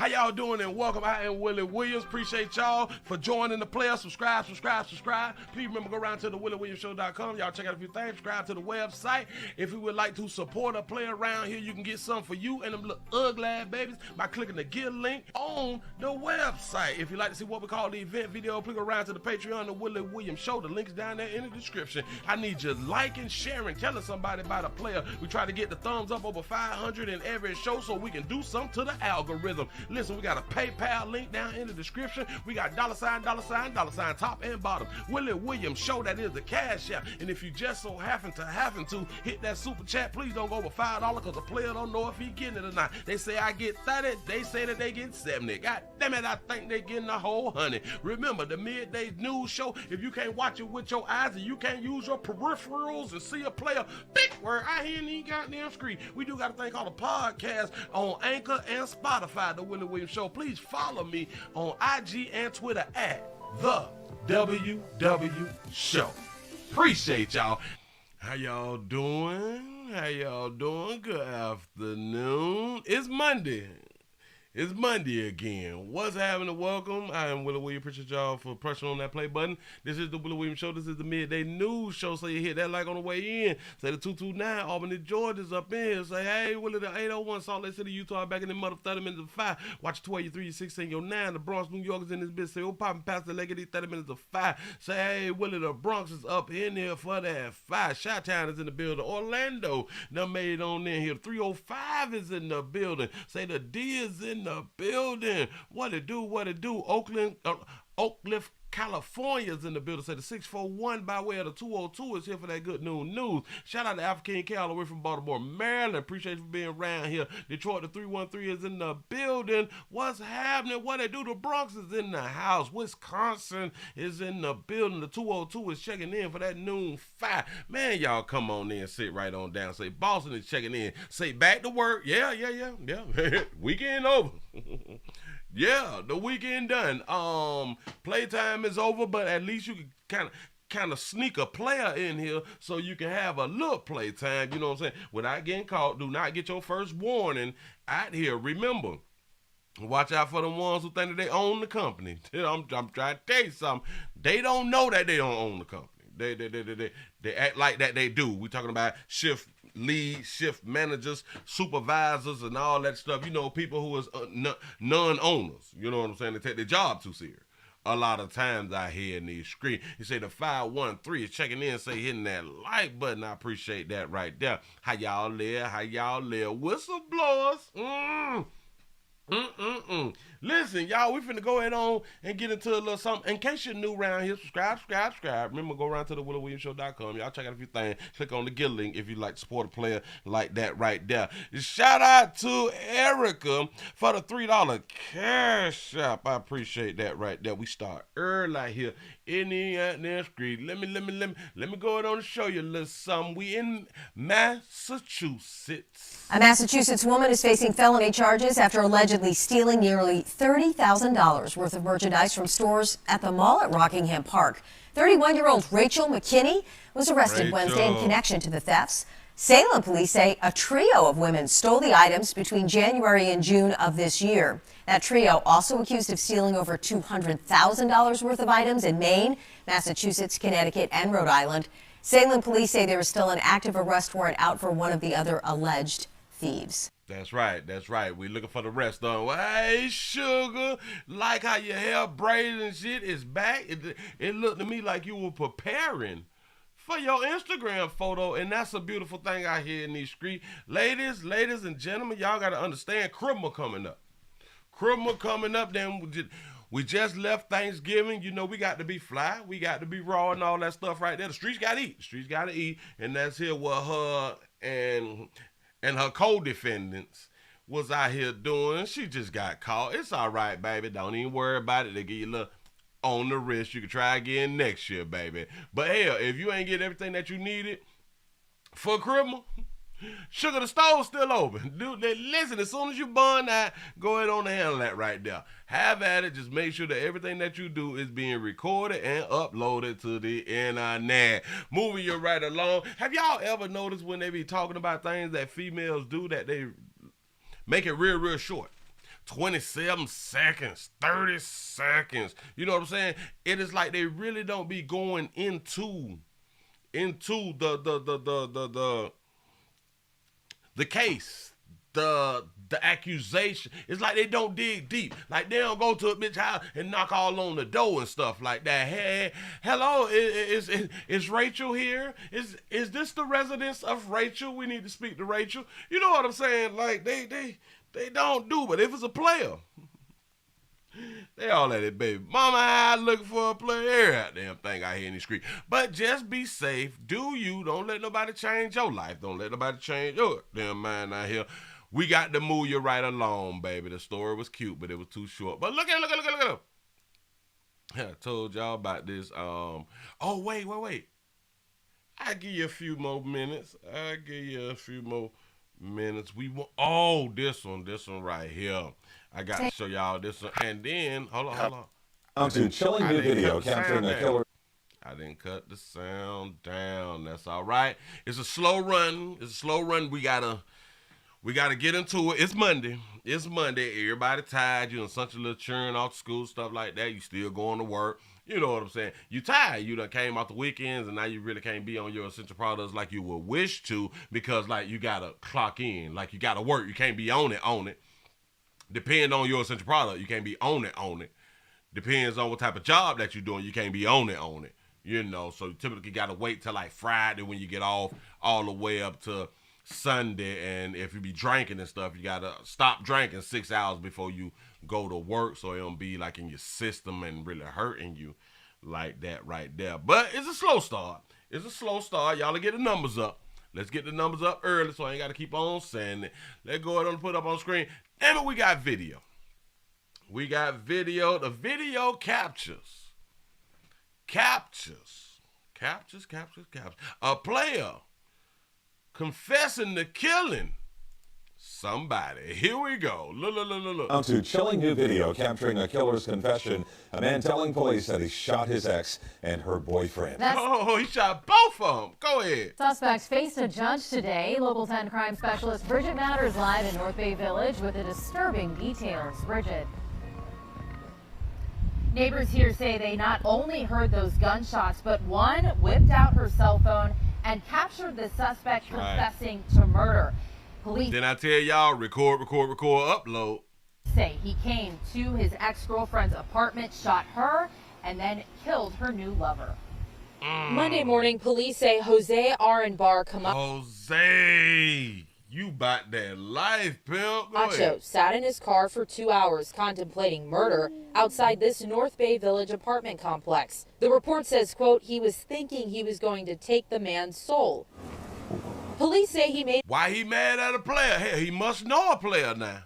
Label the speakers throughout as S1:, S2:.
S1: How y'all doing and welcome. I am Willie Williams. Appreciate y'all for joining the player. Subscribe. Please remember, go around to the WillieWilliamsShow.com. Y'all check out a few things. Subscribe to the website. If you would like to support a player around here, you can get something for you and them little ugly babies by clicking the Get link on the website. If you'd like to see what we call the event video, please go around to the Patreon, the Willie Williams Show. The link's down there in the description. I need you liking, sharing, telling somebody about a player. We try to get the thumbs up over 500 in every show so we can do something to the algorithm. Listen, we got a PayPal link down in the description. We got $sign, top and bottom. Willie Williams Show, that is the cash app. And if you just so happen to hit that super chat, please don't go over $5 because the player don't know if he getting it or not. They say I get 30, they say that they get 70. God damn it, I think they getting a whole 100. Remember, the midday news show, if you can't watch it with your eyes and you can't use your peripherals and see a player, big word, I hear any goddamn screen. We do got a thing called a podcast on Anchor and Spotify, the Willie Williams Show. Please follow me on IG and Twitter at the WW Show. Appreciate y'all. How y'all doing? Good afternoon. It's Monday. It's Monday again. What's happening? Welcome. I am Willie Williams. Appreciate y'all for pressing on that play button. This is the Willie Williams Show. This is the midday news show. So you hit that like on the way in. Say the 229 Albany, Georgia's up in here. Say, hey, Willie, the 801 Salt Lake City, Utah, back in the mother 30 minutes of 5. Watch 12, your 3, your 16, your 9. The Bronx, New York is in this bitch. Say, oh, popping past the leg of these 30 minutes of 5. Say, hey, Willie, the Bronx is up in here for that 5. Chi-Town is in the building. Orlando, done made on in here. 305 is in the building. Say, the D is in the building. What it do? Oakland, California's in the building. Say the 641 by way of the 202 is here for that good news. Shout out to African K all the way from Baltimore, Maryland. Appreciate you for being around here. Detroit, the 313 is in the building. What's happening? What they do? The Bronx is in the house. Wisconsin is in the building. The 202 is checking in for that noon 5. Man, y'all come on in and sit right on down. Say Boston is checking in. Say back to work. Yeah. Weekend over. Yeah, the weekend done. Playtime is over, but at least you can kind of sneak a player in here so you can have a little playtime, you know what I'm saying, without getting caught. Do not get your first warning out here. Remember, watch out for the ones who think that they own the company. I'm trying to tell you something. They don't know that they don't own the company. They act like that they do. We're talking about shift leads, shift managers, supervisors, and all that stuff. You know, people who is non-owners. You know what I'm saying? They take their job too serious. A lot of times I hear in these screens, you say the 513 is checking in, say hitting that like button. I appreciate that right there. How y'all live? Whistleblowers. Listen, y'all, we finna go ahead on and get into a little something. In case you're new around here, subscribe. Remember, go around to the WillieWilliamsShow.com. Y'all check out a few things. Click on the Get link if you'd like to support a player like that right there. Shout out to Erica for the $3 cash app. I appreciate that right there. We start early here in the street. Let me go ahead on and show you a little something. We in Massachusetts.
S2: A Massachusetts woman is facing felony charges after allegedly stealing nearly $30,000 worth of merchandise from stores at the mall at Rockingham Park. 31-year-old Rachel McKinney was arrested Wednesday in connection to the thefts. Salem police say a trio of women stole the items between January and June of this year. That trio also accused of stealing over $200,000 worth of items in Maine, Massachusetts, Connecticut, and Rhode Island. Salem police say there is still an active arrest warrant out for one of the other alleged thieves.
S1: That's right. We're looking for the rest of them. Well, hey, sugar, like how your hair braided and shit is back. It looked to me like you were preparing for your Instagram photo, and that's a beautiful thing out here in these streets. Ladies and gentlemen, y'all got to understand, Christmas coming up. Then we just left Thanksgiving. You know, we got to be fly. We got to be raw and all that stuff right there. The streets got to eat. And that's here what her and her co-defendants was out here doing. She just got caught. It's all right, baby. Don't even worry about it. They give you a little on the wrist. You can try again next year, baby. But hell, if you ain't get everything that you needed for Christmas, sugar, the stove's still open. Dude, listen, as soon as you burn that, go ahead on and handle that right there. Have at it. Just make sure that everything that you do is being recorded and uploaded to the internet. Moving you right along. Have y'all ever noticed when they be talking about things that females do that they make it real short? 27 seconds, 30 seconds. You know what I'm saying? It is like they really don't be going into the case, the accusation. It's like they don't dig deep. Like they don't go to a bitch house and knock all on the door and stuff like that. Hey, hello, is Rachel here? Is this the residence of Rachel? We need to speak to Rachel. You know what I'm saying? Like they don't do. But if it's a player, they all at it, baby. Mama, I looking for a player. Every damn thing I hear in the street. But just be safe. Do you? Don't let nobody change your life. Don't let nobody change your damn mind out here. We got to move you right along, baby. The story was cute, but it was too short. But look at it. I told y'all about this. Oh, wait. I'll give you a few more minutes. We want, oh, this one right here. I got to show y'all this one. And then, hold on.
S3: Onto chilling new video capturing a killer.
S1: I didn't cut the sound down. That's all right. It's a slow run. We gotta get into it. It's Monday. Everybody tired. You done such a little churn off school, stuff like that. You still going to work. You know what I'm saying? You tired. You done came off the weekends, and now you really can't be on your essential products like you would wish to, because like you gotta clock in. Like you gotta work. You can't be on it. Depend on your essential product. You can't be on it. Depends on what type of job that you're doing. You can't be on it. You know, so you typically gotta wait till like Friday when you get off, all the way up to Sunday. And if you be drinking and stuff, you gotta stop drinking 6 hours before you go to work, so it don't be like in your system and really hurting you like that right there. But it's a slow start. Y'all get the numbers up. Let's get the numbers up early, so I ain't gotta keep on saying it. Let's go ahead and put up on screen. Damn it, we got video. The video captures a player confessing to killing somebody. Here we go. Look.
S3: Onto chilling new video capturing a killer's confession. A man telling police that he shot his ex and her boyfriend.
S1: He shot both of them. Go ahead.
S4: Suspects faced a judge today. Local 10 crime specialist Bridget Matters live in North Bay Village with the disturbing details. Bridget. Neighbors here say they not only heard those gunshots, but one whipped out her cell phone and captured the suspect confessing to murder. Police
S1: Then I tell y'all, record, upload.
S4: Say he came to his ex-girlfriend's apartment, shot her, and then killed her new lover. Monday morning, police say Jose Arenbar
S1: Jose, you bought that life, pimp.
S4: Camacho sat in his car for 2 hours contemplating murder outside this North Bay Village apartment complex. The report says, quote, he was thinking he was going to take the man's soul. Police say he made...
S1: Why he mad at a player? Hell, he must know a player now.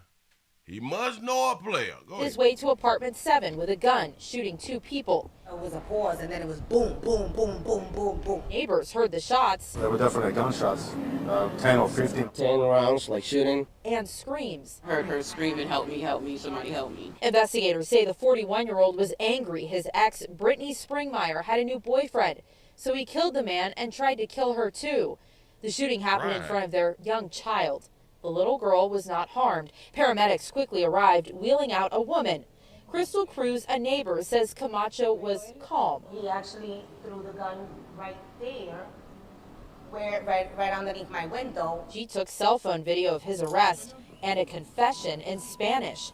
S1: Go
S4: his way to apartment 7 with a gun, shooting 2 people.
S5: It was a pause, and then it was boom, boom, boom, boom, boom, boom.
S4: Neighbors heard the shots.
S6: There were definitely gunshots, 10 or 15.
S7: 10 rounds, like shooting.
S4: And screams.
S8: Heard her screaming, help me, somebody help me.
S4: Investigators say the 41-year-old was angry. His ex, Brittany Springmeyer, had a new boyfriend. So he killed the man and tried to kill her too. The shooting happened in front of their young child. The little girl was not harmed. Paramedics quickly arrived, wheeling out a woman. Crystal Cruz, a neighbor, says Camacho was calm.
S5: He actually threw the gun right there, right underneath my window.
S4: She took cell phone video of his arrest and a confession in Spanish.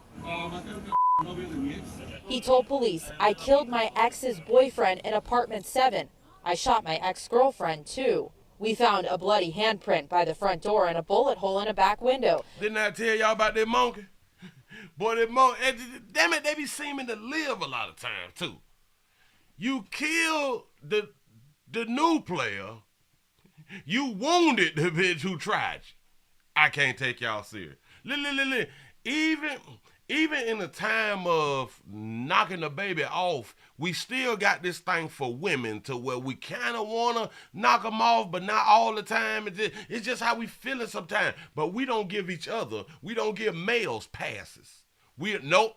S4: He told police, I killed my ex's boyfriend in apartment 7. I shot my ex-girlfriend too. We found a bloody handprint by the front door and a bullet hole in a back window.
S1: Didn't I tell y'all about that monkey? Boy, that monkey, damn it, they be seeming to live a lot of times too. You killed the new player. You wounded the bitch who tried you. I can't take y'all serious. Even in the time of knocking the baby off, we still got this thing for women to where we kind of want to knock them off, but not all the time. It's just how we feeling sometimes. But we don't give each other, we don't give males passes. Nope,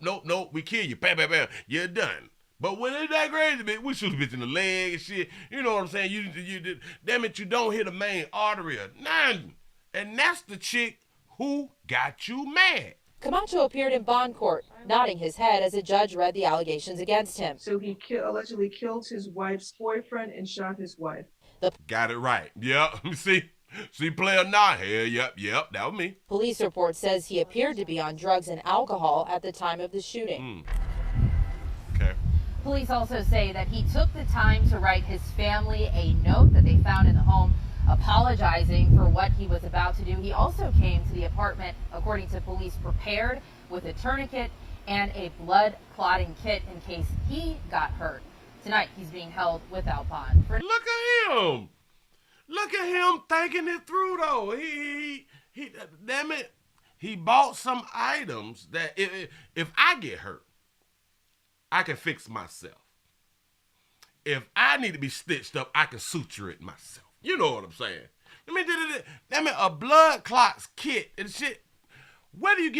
S1: we kill you, bam, bam, bam, you're done. But when it's that crazy, bitch, we shoot the bitch in the leg and shit. You know what I'm saying? You damn it, you don't hit the main artery or nothing. And that's the chick who got you mad.
S4: Camacho appeared in bond court, nodding his head as a judge read the allegations against him.
S7: So he allegedly killed his wife's boyfriend and shot his wife.
S1: Got it right. Yep. See, player not here. Yep. That was me.
S4: Police report says he appeared to be on drugs and alcohol at the time of the shooting.
S1: Okay.
S4: Police also say that he took the time to write his family a note that they found in the home, apologizing for what he was about to do. He also came to the apartment, according to police, prepared with a tourniquet and a blood clotting kit in case he got hurt. Tonight, he's being held without bond.
S1: Look at him. Look at him thinking it through, though. He damn it, he bought some items that if I get hurt, I can fix myself. If I need to be stitched up, I can suture it myself. You know what I'm saying? Damn it, a blood clots kit and shit. Where do you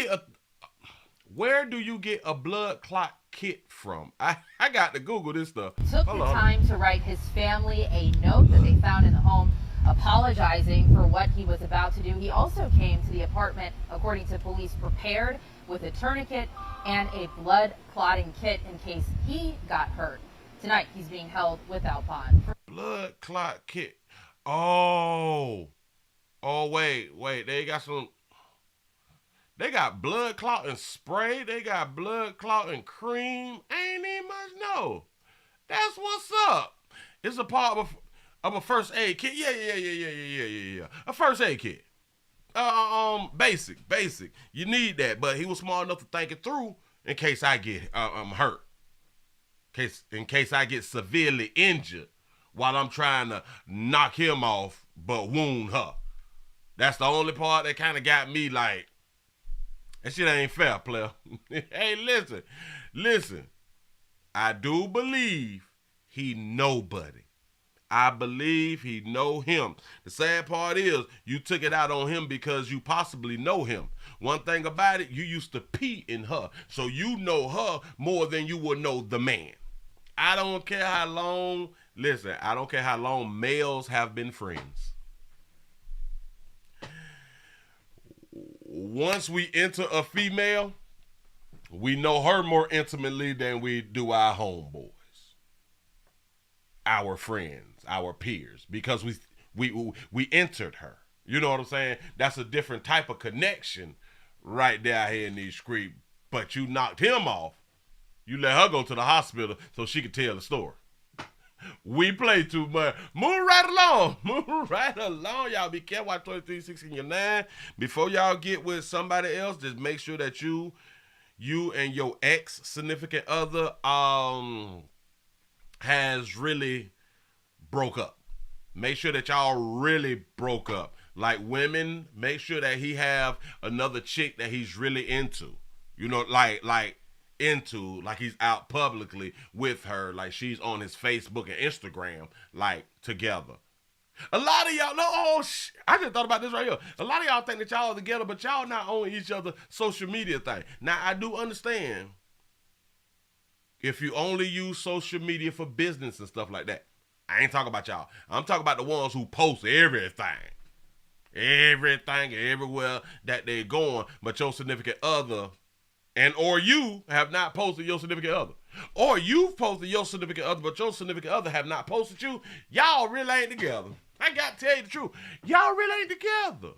S1: get a blood clot kit from? I got to Google this stuff.
S4: Took the time to write his family a note that they found in the home, apologizing for what he was about to do. He also came to the apartment, according to police, prepared with a tourniquet and a blood clotting kit in case he got hurt. Tonight, he's being held without bond.
S1: Blood clot kit. Oh, wait. They got blood clotting spray. They got blood clotting cream. Ain't even much no. That's what's up. It's a part of a first aid kit. Yeah. A first aid kit. Basic. You need that. But he was smart enough to think it through in case I get hurt. In case I get severely injured while I'm trying to knock him off but wound her. That's the only part that kind of got me like, that shit ain't fair, player. Hey, listen. I do believe he nobody. I believe he know him. The sad part is you took it out on him because you possibly know him. One thing about it, you used to pee in her, so you know her more than you would know the man. I don't care how long males have been friends. Once we enter a female, we know her more intimately than we do our homeboys, our friends, our peers, because we entered her. You know what I'm saying? That's a different type of connection right there here in these streets. But you knocked him off. You let her go to the hospital so she could tell the story. We play too much. Move right along. Y'all be careful. Watch 23, 16, your 9. Before y'all get with somebody else, just make sure that you and your ex-significant other has really broke up. Make sure that y'all really broke up. Like women, make sure that he have another chick that he's really into. You know, like he's out publicly with her, like she's on his Facebook and Instagram, like together. A lot of y'all, I just thought about this right here. A lot of y'all think that y'all are together, but y'all not on each other social media thing. Now, I do understand if you only use social media for business and stuff like that. I ain't talking about y'all. I'm talking about the ones who post everything everywhere that they're going, but your significant other or you have not posted your significant other. Or you've posted your significant other, but your significant other have not posted you. Y'all really ain't together. I got to tell you the truth. Y'all really ain't together.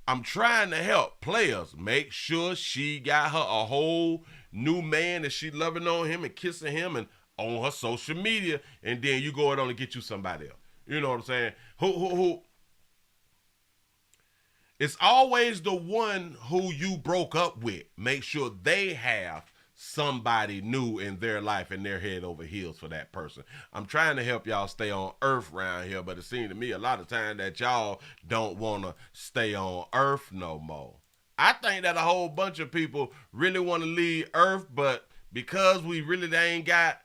S1: I'm trying to help players make sure she got her a whole new man that she loving on him and kissing him and on her social media, and then you go on and get you somebody else. You know what I'm saying? Who it's always the one who you broke up with. Make sure they have somebody new in their life and they're head over heels for that person. I'm trying to help y'all stay on earth around here, but it seems to me a lot of time that y'all don't want to stay on earth no more. I think that a whole bunch of people really want to leave earth, but because we really ain't got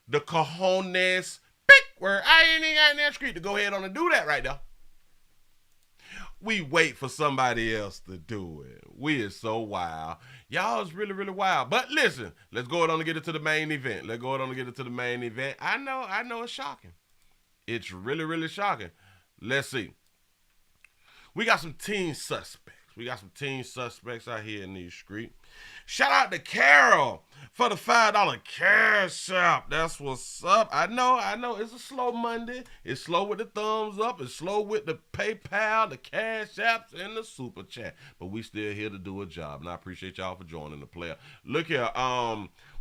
S1: the cojones, where I ain't got in that street to go ahead on and do that right now. We wait for somebody else to do it. We is so wild. Y'all is really, really wild. But listen, let's go on and get into the main event. I know it's shocking. It's really, really shocking. Let's see. We got some teen suspects. We got some teen suspects out here in these streets. Shout out to Carol for the $5 cash app. That's what's up. I know. It's a slow Monday. It's slow with the thumbs up. It's slow with the PayPal, the cash apps, and the super chat. But we still here to do a job, and I appreciate y'all for joining the player. Look here.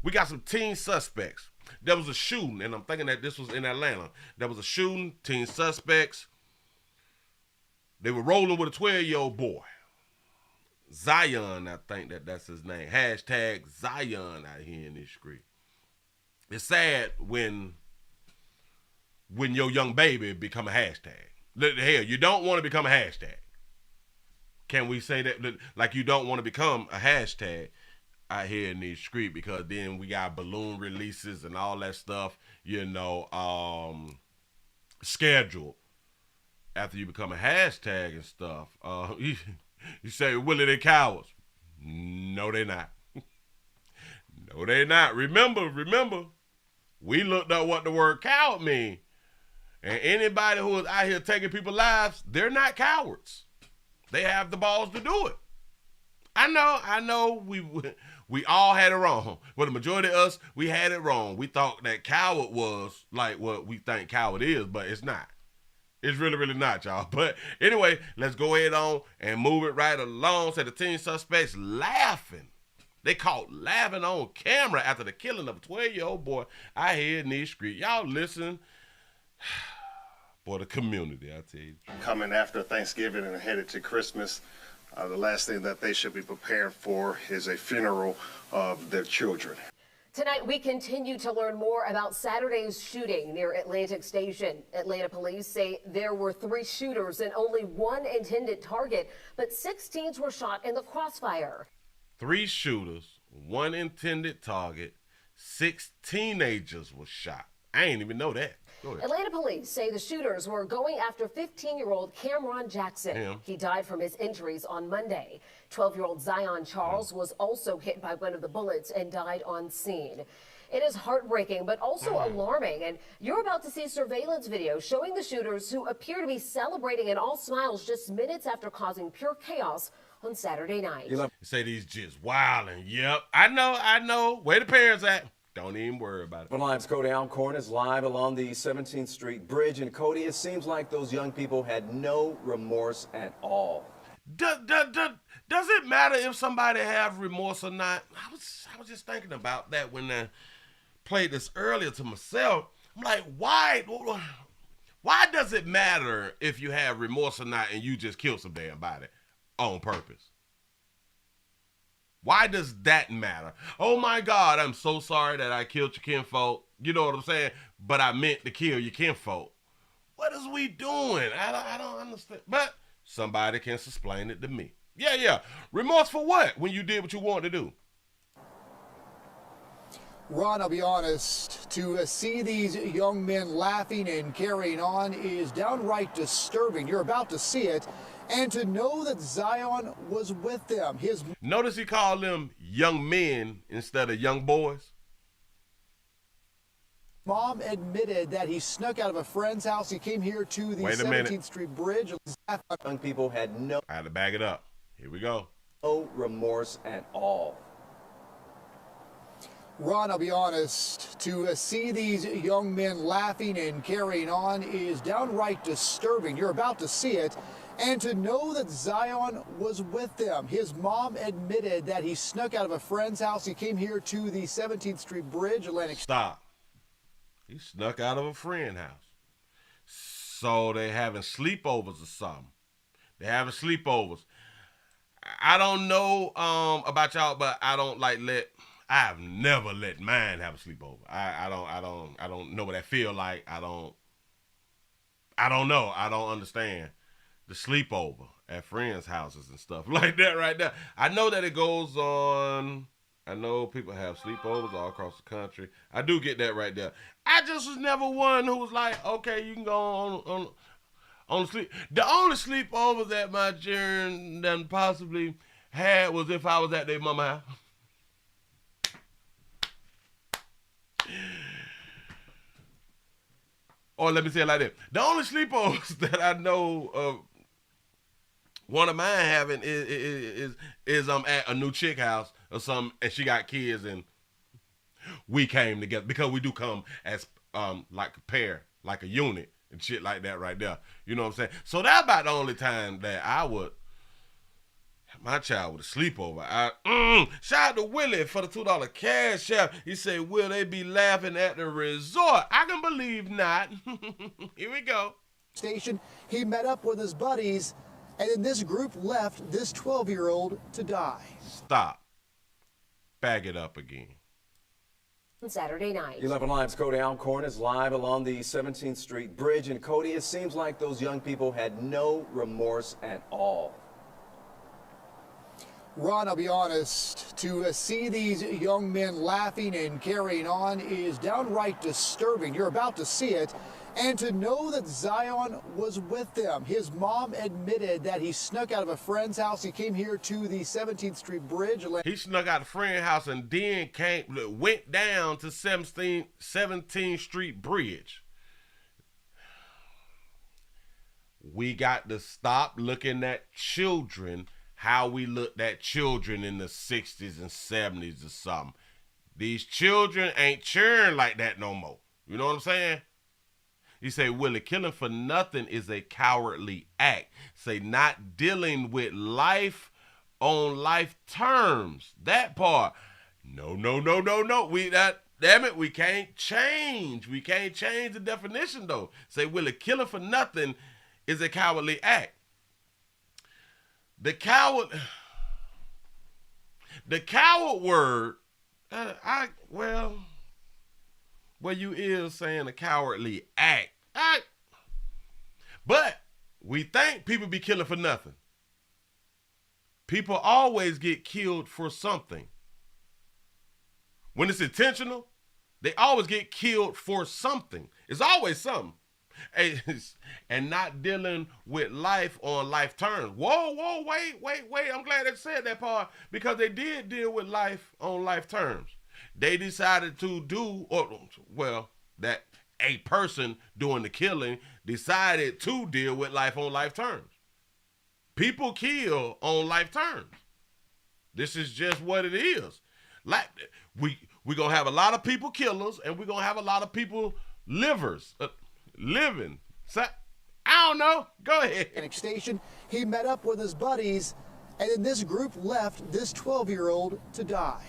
S1: We got some teen suspects. There was a shooting, and I'm thinking that this was in Atlanta. There was a shooting, teen suspects. They were rolling with a 12-year-old boy. Zion, I think that's his name. Hashtag Zion out here in this street. It's sad when your young baby become a hashtag. Hell, you don't want to become a hashtag. Can we say that? Like you don't want to become a hashtag out here in these streets, because then we got balloon releases and all that stuff, scheduled after you become a hashtag and stuff. You say, Willie, they cowards. No, they not. No, they not. Remember, we looked up what the word coward mean. And anybody who is out here taking people's lives, they're not cowards. They have the balls to do it. I know we all had it wrong. Well, the majority of us, we had it wrong. We thought that coward was like what we think coward is, but it's not. It's really, really not, y'all. But anyway, let's go ahead on and move it right along. So the teen suspects laughing. They caught laughing on camera after the killing of a 12-year-old boy out here in these streets. Y'all listen. Boy, the community, I tell you.
S9: Coming after Thanksgiving and headed to Christmas, the last thing that they should be preparing for is a funeral of their children.
S10: Tonight, we continue to learn more about Saturday's shooting near Atlantic Station. Atlanta police say there were 3 shooters and only 1 intended target, but 6 teens were shot in the crossfire.
S1: 3 shooters, 1 intended target, 6 teenagers were shot. I ain't even know that.
S10: Atlanta police say the shooters were going after 15-year-old Cameron Jackson. He died from his injuries on Monday. 12-year-old Zion Charles was also hit by one of the bullets and died on scene. It is heartbreaking, but also alarming. And you're about to see surveillance video showing the shooters, who appear to be celebrating and all smiles, just minutes after causing pure chaos on Saturday night.
S1: You say these just wilding. Yep, I know. Where the parents at? Don't even worry about it.
S11: From Live's Cody Alcorn is live along the 17th Street Bridge. And Cody, it seems like those young people had no remorse at all.
S1: Does it matter if somebody have remorse or not? I was just thinking about that when I played this earlier to myself. I'm like, why does it matter if you have remorse or not and you just kill some damn body on purpose? Why does that matter? Oh my God, I'm so sorry that I killed your kinfolk. You know what I'm saying? But I meant to kill your kinfolk. What is we doing? I don't understand. But somebody can explain it to me. Yeah. Remorse for what? When you did what you wanted to do.
S12: Ron, I'll be honest, to see these young men laughing and carrying on is downright disturbing. You're about to see it. And to know that Zion was with them.
S1: Notice he called them young men instead of young boys.
S12: Mom admitted that he snuck out of a friend's house. He came here to the 17th Street Bridge.
S11: Young people had no...
S1: I had to back it up. Here we go.
S11: No remorse at all.
S12: Ron, I'll be honest, to see these young men laughing and carrying on is downright disturbing. You're about to see it. And to know that Zion was with them. His mom admitted that he snuck out of a friend's house. He came here to the 17th Street Bridge, Atlantic.
S1: Stop. He snuck out of a friend's house. So they having sleepovers or something. They having sleepovers. I don't know about y'all, but I've never let mine have a sleepover. I don't know what that feel like. I don't know. I don't understand the sleepover at friends' houses and stuff like that right there. I know that it goes on. I know people have sleepovers all across the country. I do get that right there. I just was never one who was like, okay, you can go on sleep. The only sleepovers that my children then possibly had was if I was at their mama house. Or let me say it like that. The only sleepovers that I know of One of mine having is at a new chick house or something, and she got kids, and we came together because we do come as like a pair, like a unit and shit like that right there. You know what I'm saying? So that's about the only time that I would my child with a sleepover. Shout out to Willie for the $2 cash app. He said, will they be laughing at the resort? I can believe not. Here we go.
S12: Station, he met up with his buddies, and then this group left this 12-year-old to die.
S1: Stop. Bag it up again.
S10: Saturday night.
S11: 11 Live's Cody Alcorn is live along the 17th Street Bridge. And Cody, it seems like those young people had no remorse at all.
S12: Ron, I'll be honest, to see these young men laughing and carrying on is downright disturbing. You're about to see it. And to know that Zion was with them. His mom admitted that he snuck out of a friend's house. He came here to the 17th Street Bridge.
S1: He snuck out of a friend's house and then went down to 17th Street Bridge. We got to stop looking at children how we looked at children in the 60s and 70s or something. These children ain't cheering like that no more. You know what I'm saying? You say, Willie, killing for nothing is a cowardly act. Say, not dealing with life on life terms. That part. No. Damn it, we can't change. We can't change the definition, though. Say, Willie, killing for nothing is a cowardly act. The coward word, you is saying a cowardly act. But we think people be killing for nothing. People always get killed for something. When it's intentional, they always get killed for something. It's always something. And not dealing with life on life terms. Whoa, wait. I'm glad they said that part, because they did deal with life on life terms. They decided to do, that a person doing the killing decided to deal with life on life terms. People kill on life terms. This is just what it is. Like we're going to have a lot of people killers, and we're going to have a lot of people livers. Living. So, I don't know. Go ahead.
S12: Station, he met up with his buddies, and then this group left this 12-year-old to die.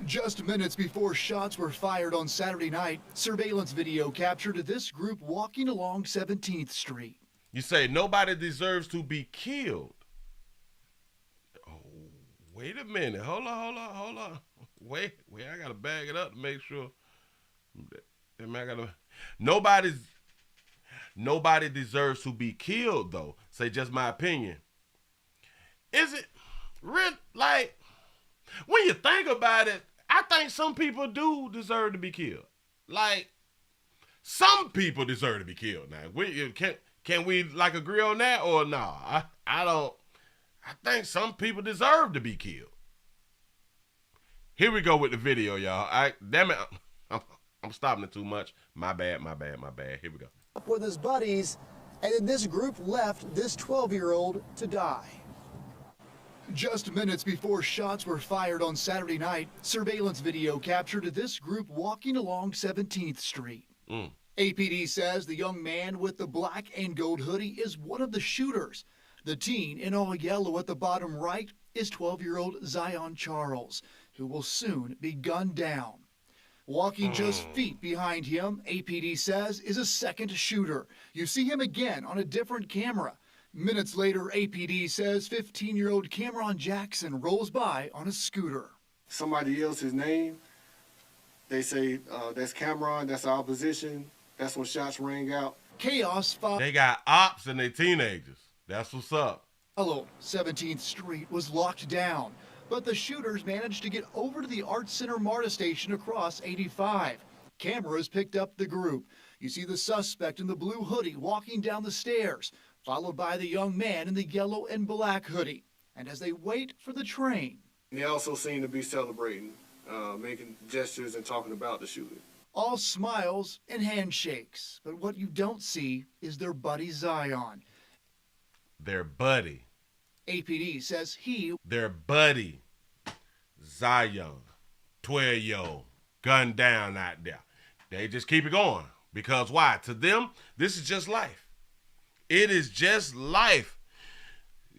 S12: Just minutes before shots were fired on Saturday night, surveillance video captured this group walking along 17th Street.
S1: You say nobody deserves to be killed. Oh, wait a minute. Hold on. Wait, I got to bag it up to make sure. Nobody deserves to be killed, though. Say just my opinion. Is it real? Like, when you think about it, I think some people do deserve to be killed. Like, some people deserve to be killed. Now, can we like agree on that or no? I don't. I think some people deserve to be killed. Here we go with the video, y'all. Damn it, I'm stopping it too much. My bad. Here we go.
S12: Up with his buddies, and then this group left this 12-year-old to die. Just minutes before shots were fired on Saturday night, surveillance video captured this group walking along 17th Street. APD says the young man with the black and gold hoodie is one of the shooters. The teen in all yellow at the bottom right is 12-year-old Zion Charles, who will soon be gunned down. Walking just feet behind him, APD says, is a second shooter. You see him again on a different camera. Minutes later, APD says 15-year-old Cameron Jackson rolls by on a scooter.
S9: Somebody else's name, they say, that's Cameron, that's our position. That's when shots rang out.
S12: Chaos followed.
S1: They got ops and they teenagers. That's what's up.
S12: 17th Street was locked down, but the shooters managed to get over to the Arts Center MARTA station across 85. Cameras picked up the group. You see the suspect in the blue hoodie walking down the stairs, followed by the young man in the yellow and black hoodie. And as they wait for the train.
S9: They also seem to be celebrating, making gestures and talking about the shooting.
S12: All smiles and handshakes, but what you don't see is their buddy Zion.
S1: their buddy.
S12: APD says
S1: their buddy, Zion, 12-year-old, gunned down out there. They just keep it going. Because why? To them, this is just life. It is just life.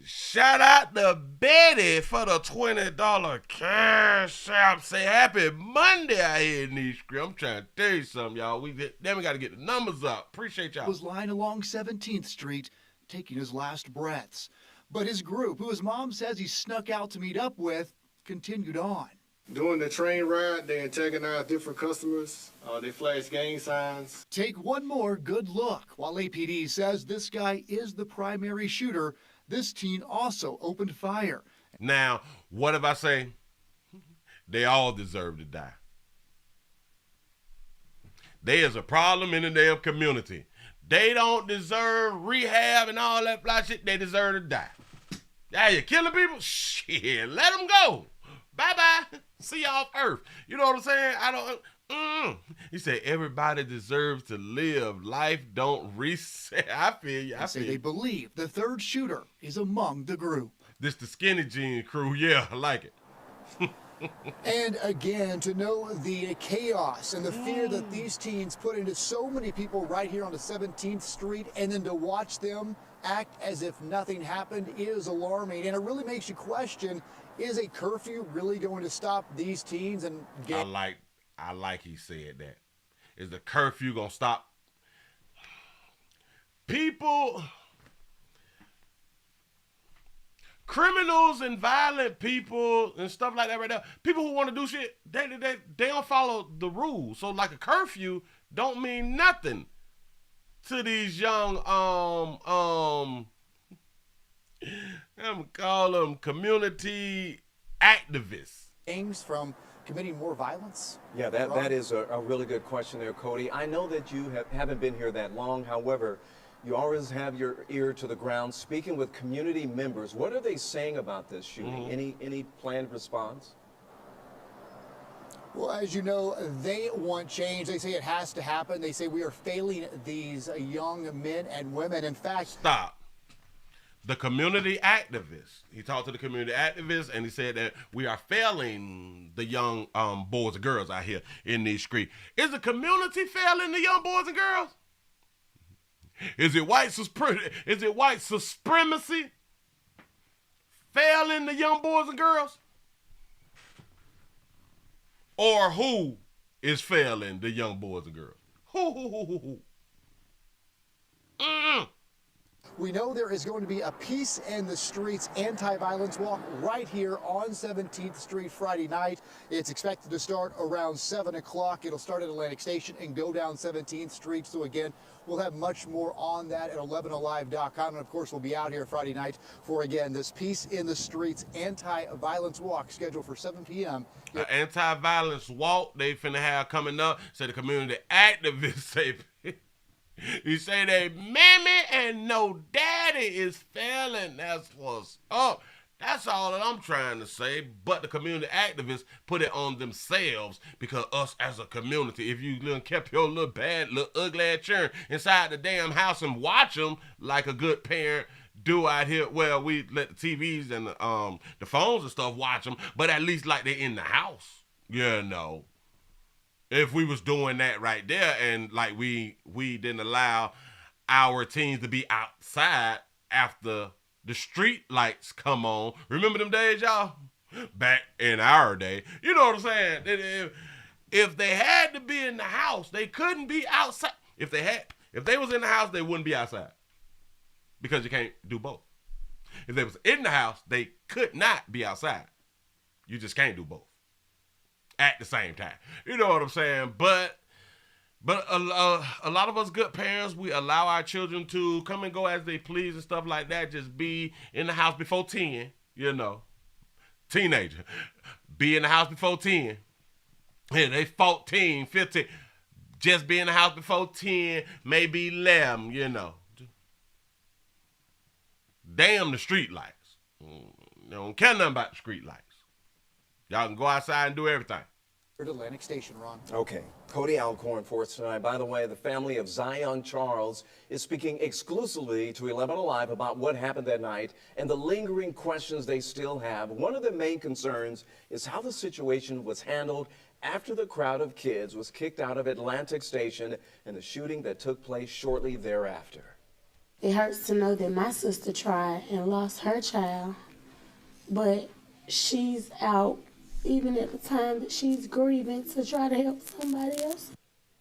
S1: Shout out to Betty for the $20 cash app. Say happy Monday out here in these streets. I'm trying to tell you something, y'all. We got to get the numbers up. Appreciate y'all.
S12: Was lying along 17th Street, taking his last breaths. But his group, who his mom says he snuck out to meet up with, continued on.
S6: During the train ride, they antagonized different customers. They flashed gang signs.
S12: Take one more good look. While APD says this guy is the primary shooter, this teen also opened fire.
S1: Now, what if I say they all deserve to die? There is a problem in the damn community. They don't deserve rehab and all that fly shit. They deserve to die. Yeah, you killing people? Shit, let them go. Bye-bye. See y'all off Earth. You know what I'm saying? He said everybody deserves to live. Life don't reset. I feel you.
S12: They believe the third shooter is among the group.
S1: This the skinny jean crew. Yeah, I like it.
S12: And again, to know the chaos and the fear that these teens put into so many people right here on the 17th Street, and then to watch them act as if nothing happened is alarming. And it really makes you question, is a curfew really going to stop these teens? And
S1: I like he said that. Is the curfew gonna stop people? Criminals and violent people and stuff like that right now. People who want to do shit, they don't follow the rules. So like a curfew don't mean nothing to these young I'm gonna call them community activists.
S12: Things from committing more violence?
S11: Yeah, that is a really good question there, Cody. I know that you haven't been here that long. However, you always have your ear to the ground, speaking with community members. What are they saying about this shooting? Any planned response?
S12: Well, as you know, they want change. They say it has to happen. They say we are failing these young men and women. In fact...
S1: Stop. The community activists. He talked to the community activists, and he said that we are failing the young boys and girls out here in these streets. Is the community failing the young boys and girls? Is it white supremacy failing the young boys and girls? Or who is failing the young boys and girls? Who?
S12: We know there is going to be a Peace in the Streets anti-violence walk right here on 17th Street Friday night. It's expected to start around 7 o'clock. It'll start at Atlantic Station and go down 17th Street. So again, we'll have much more on that at 11alive.com. And of course, we'll be out here Friday night for, again, this Peace in the Streets anti-violence walk scheduled for 7 p.m.
S1: An anti-violence walk they finna have coming up. So the community activists say... You say they mammy and no daddy is failing. That's what's up. That's all that I'm trying to say. But the community activists put it on themselves because us as a community, if you kept your little bad, little ugly ass children inside the damn house and watch them like a good parent do out here, well, we let the TVs and the phones and stuff watch them, but at least like they're in the house, you know. If we was doing that right there and like we didn't allow our teens to be outside after the street lights come on. Remember them days, y'all? Back in our day. You know what I'm saying? If they had to be in the house, they couldn't be outside. If they was in the house, they wouldn't be outside. Because you can't do both. If they was in the house, they could not be outside. You just can't do both at the same time. You know what I'm saying? But a lot of us good parents, we allow our children to come and go as they please and stuff like that. Just be in the house before 10, you know. Teenager. Be in the house before 10. Yeah, they 14, 15. Just be in the house before 10, maybe 11, you know. Damn the street lights. They don't care nothing about the street lights. Y'all can go outside and do everything.
S12: Atlantic Station, Ron.
S11: Okay. Cody Alcorn for us tonight. By the way, the family of Zion Charles is speaking exclusively to 11 Alive about what happened that night and the lingering questions they still have. One of the main concerns is how the situation was handled after the crowd of kids was kicked out of Atlantic Station and the shooting that took place shortly thereafter.
S13: It hurts to know that my sister tried and lost her child, but she's out even at the time that she's grieving to try to help somebody else.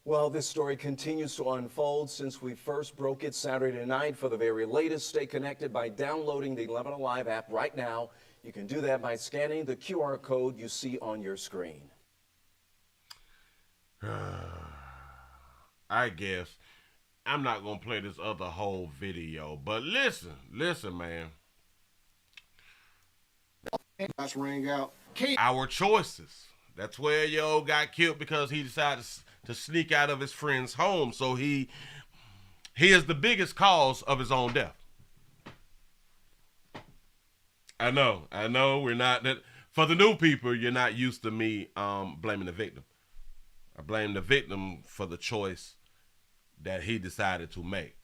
S11: Well, this story continues to unfold since we first broke it Saturday night. For the very latest, stay connected by downloading the 11 Alive app right now. You can do that by scanning the QR code you see on your screen.
S1: I guess I'm not going to play this other whole video, but listen, man.
S6: Let's ring out.
S1: Our choices. That's where yo got killed because he decided to sneak out of his friend's home. So he is the biggest cause of his own death. I know. We're not that. For the new people, you're not used to me blaming the victim. I blame the victim for the choice that he decided to make.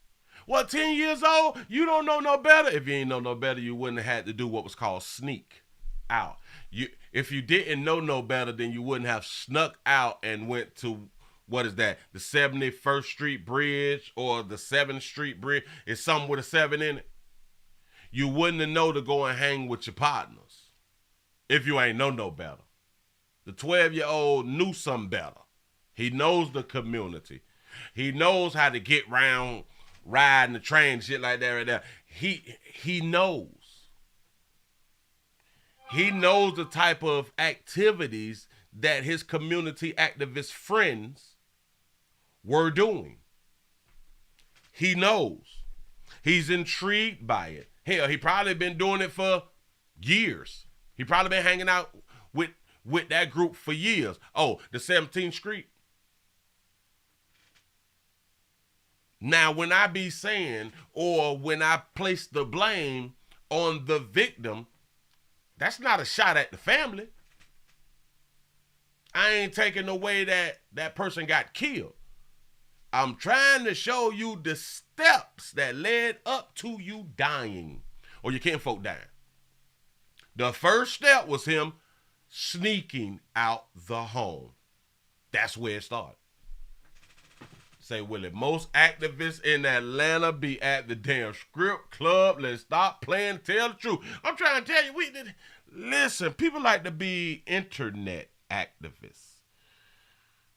S1: Well, 10 years old, you don't know no better. If you ain't know no better, you wouldn't have had to do what was called sneak out. If you didn't know no better, then you wouldn't have snuck out and went to, what is that, the 71st Street Bridge or the 7th Street Bridge. It's something with a 7 in it. You wouldn't have known to go and hang with your partners if you ain't know no better. The 12-year-old knew something better. He knows the community. He knows how to get around, riding the train, shit like that right there. He knows. He knows the type of activities that his community activist friends were doing. He knows. He's intrigued by it. Hell, he probably been doing it for years. He probably been hanging out with that group for years. Oh, the 17th Street. Now, when I be saying, or when I place the blame on the victim, that's not a shot at the family. I ain't taking away that person got killed. I'm trying to show you the steps that led up to you dying, or your kinfolk dying. The first step was him sneaking out the home. That's where it started. Say, Willie, most activists in Atlanta be at the damn strip club. Let's stop playing, tell the truth. I'm trying to tell you, listen, people like to be internet activists.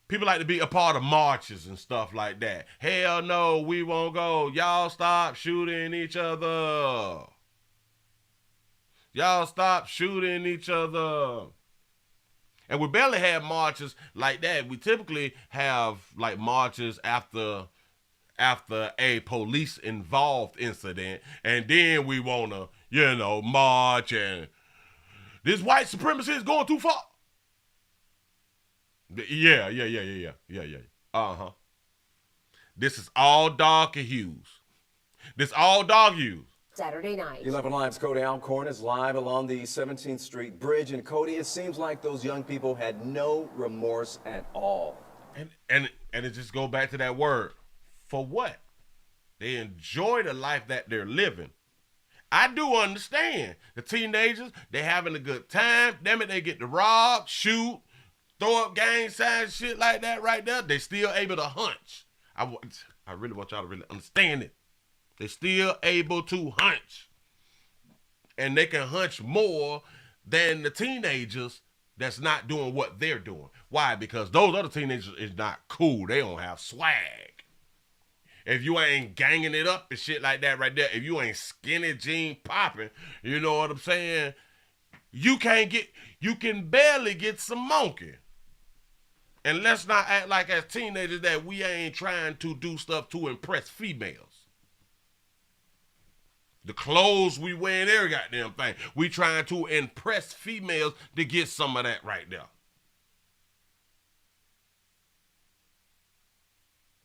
S1: People like to be a part of marches and stuff like that. Hell no, we won't go. Y'all stop shooting each other. Y'all stop shooting each other. And we barely have marches like that. We typically have like marches after a police involved incident. And then we want to, march and this white supremacy is going too far. Yeah. Uh-huh. This is all dark hues. This all dark hues.
S10: Saturday night.
S11: 11 Live's Cody Alcorn is live along the 17th Street Bridge. And Cody, it seems like those young people had no remorse at all.
S1: And it just go back to that word. For what? They enjoy the life that they're living. I do understand. The teenagers, they having a good time. Damn it, they get to rob, shoot, throw up gang signs, shit like that right there. They still able to hunch. I really want y'all to really understand it. They still able to hunch. And they can hunch more than the teenagers that's not doing what they're doing. Why? Because those other teenagers is not cool. They don't have swag. If you ain't ganging it up and shit like that right there, if you ain't skinny jean popping, you know what I'm saying? You can barely get some monkey. And let's not act like as teenagers that we ain't trying to do stuff to impress females. The clothes we wear and every goddamn thing. We trying to impress females to get some of that right there.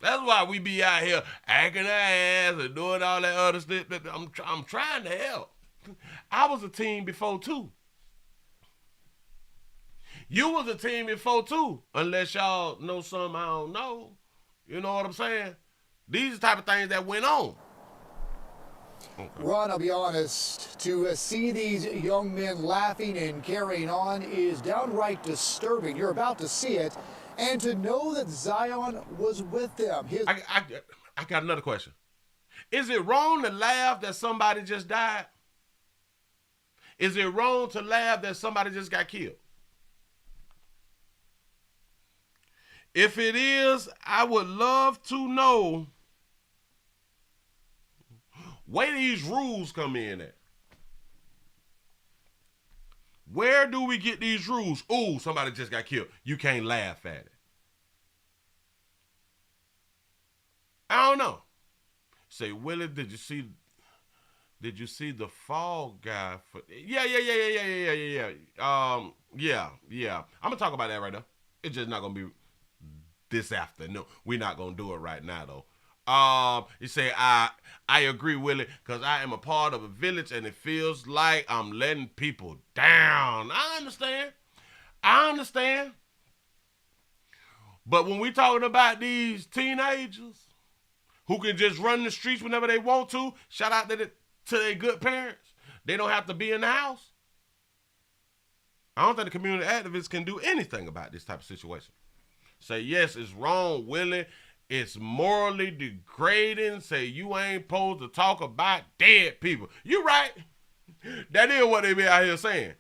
S1: That's why we be out here acting our ass and doing all that other stuff. I'm trying to help. I was a teen before too. You was a team before too, unless y'all know something I don't know. You know what I'm saying? These are the type of things that went on.
S12: Okay. Ron, I'll be honest, to see these young men laughing and carrying on is downright disturbing. You're about to see it. And to know that Zion was with them.
S1: I got another question. Is it wrong to laugh that somebody just died? Is it wrong to laugh that somebody just got killed? If it is, I would love to know where these rules come in at. Where do we get these rules? Ooh, somebody just got killed. You can't laugh at it. I don't know. Say, Willie, did you see the Fall Guy? Yeah. I'm gonna talk about that right now. It's just not gonna be this afternoon. We're not gonna do it right now though. You say I agree, Willie, because I am a part of a village and it feels like I'm letting people down. I understand. But when we talking about these teenagers who can just run the streets whenever they want to, shout out to their good parents. They don't have to be in the house. I don't think the community activists can do anything about this type of situation. Say, yes, it's wrong, Willie. It's morally degrading. Say, you ain't supposed to talk about dead people. You right. That is what they be out here saying.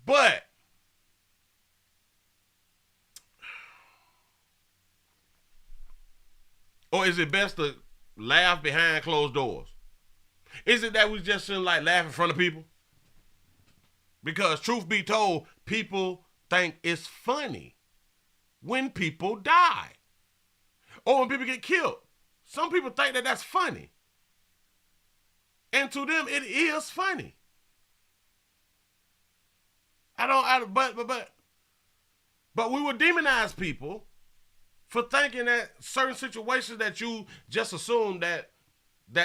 S1: But or is it best to laugh behind closed doors? Is it that we just shouldn't like laugh in front of people? Because truth be told, people think it's funny when people die or when people get killed. Some people think that that's funny. And to them, it is funny. But we would demonize people for thinking that certain situations that you just assume that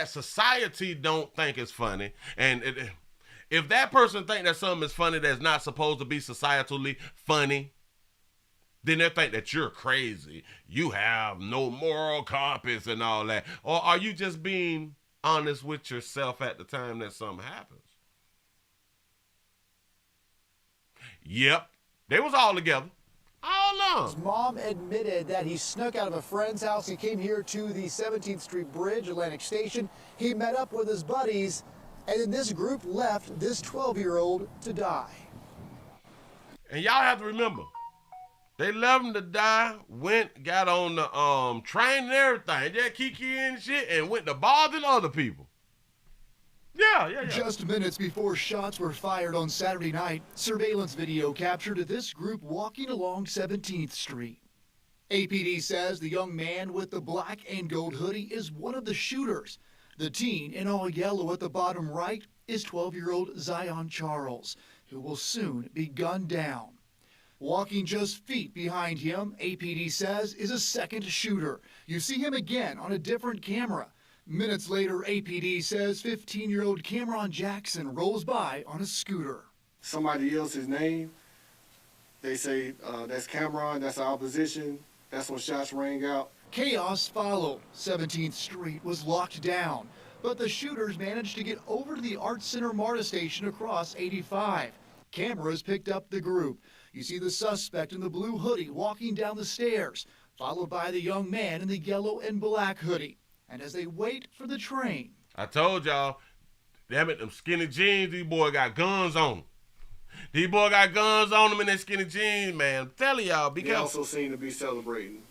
S1: society don't think is funny. And if that person think that something is funny that's not supposed to be societally funny, then they think that you're crazy. You have no moral compass and all that. Or are you just being honest with yourself at the time that something happens? Yep, they was all together.
S12: His mom admitted that he snuck out of a friend's house. He came here to the 17th Street Bridge, Atlantic Station. He met up with his buddies, and then this group left this 12-year-old to die.
S1: And y'all have to remember, they left him to die, got on the train and everything, yeah, kiki and shit, and went to bothering other people. Yeah.
S12: Just minutes before shots were fired on Saturday night, surveillance video captured this group walking along 17th Street. APD says the young man with the black and gold hoodie is one of the shooters. The teen in all yellow at the bottom right is 12-year-old Zion Charles, who will soon be gunned down. Walking just feet behind him, APD says, is a second shooter. You see him again on a different camera. Minutes later, APD says 15-year-old Cameron Jackson rolls by on a scooter.
S6: Somebody else's name, they say, that's Cameron, that's our position. That's when shots rang out.
S12: Chaos followed. 17th Street was locked down, but the shooters managed to get over to the Arts Center MARTA station across 85. Cameras picked up the group. You see the suspect in the blue hoodie walking down the stairs, followed by the young man in the yellow and black hoodie. And as they wait for the train.
S1: I told y'all, damn it, them skinny jeans, these boys got guns on them. These boys got guns on them in their skinny jeans, man. I'm telling y'all, be careful.
S6: They also seem to be celebrating,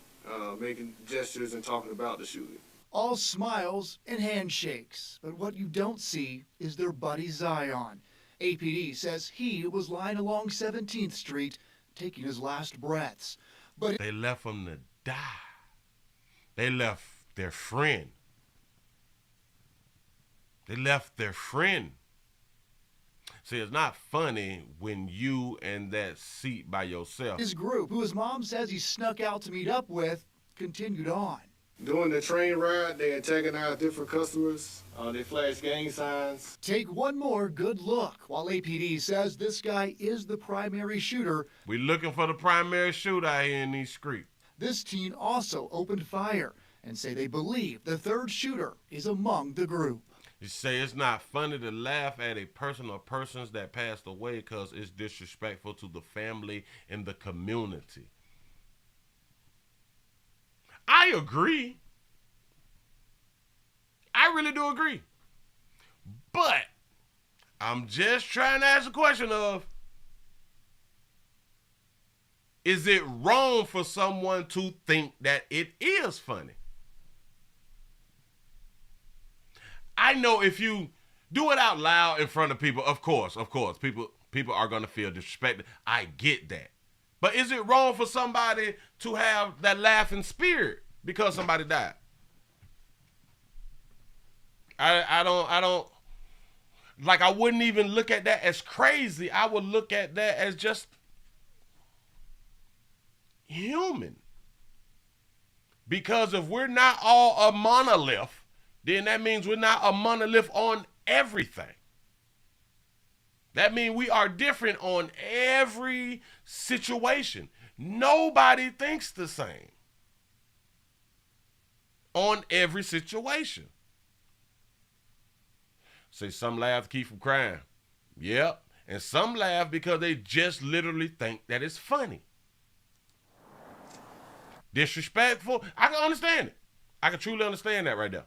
S6: making gestures and talking about the shooting.
S12: All smiles and handshakes, but what you don't see is their buddy Zion. APD says he was lying along 17th Street, taking his last breaths. But
S1: they left him to die. They left their friend. They left their friend. See, it's not funny when you in that seat by yourself.
S12: His group, who his mom says he snuck out to meet up with, continued on.
S6: During the train ride, they antagonize different customers. They flash gang signs.
S12: Take one more good look. While APD says this guy is the primary shooter,
S1: we looking for the primary shooter out here in these streets.
S12: This teen also opened fire and say they believe the third shooter is among the group.
S1: You say it's not funny to laugh at a person or persons that passed away because it's disrespectful to the family and the community. I agree. I really do agree. But I'm just trying to ask a question of, is it wrong for someone to think that it is funny? I know if you do it out loud in front of people, of course, people are going to feel disrespected. I get that. But is it wrong for somebody to have that laughing spirit because somebody died? I don't, like, I wouldn't even look at that as crazy. I would look at that as just human. Because if we're not all a monolith, then that means we're not a monolith on everything. That means we are different on every situation. Nobody thinks the same on every situation. Say some laugh to keep from crying. Yep. And some laugh because they just literally think that it's funny. Disrespectful. I can understand it. I can truly understand that right there.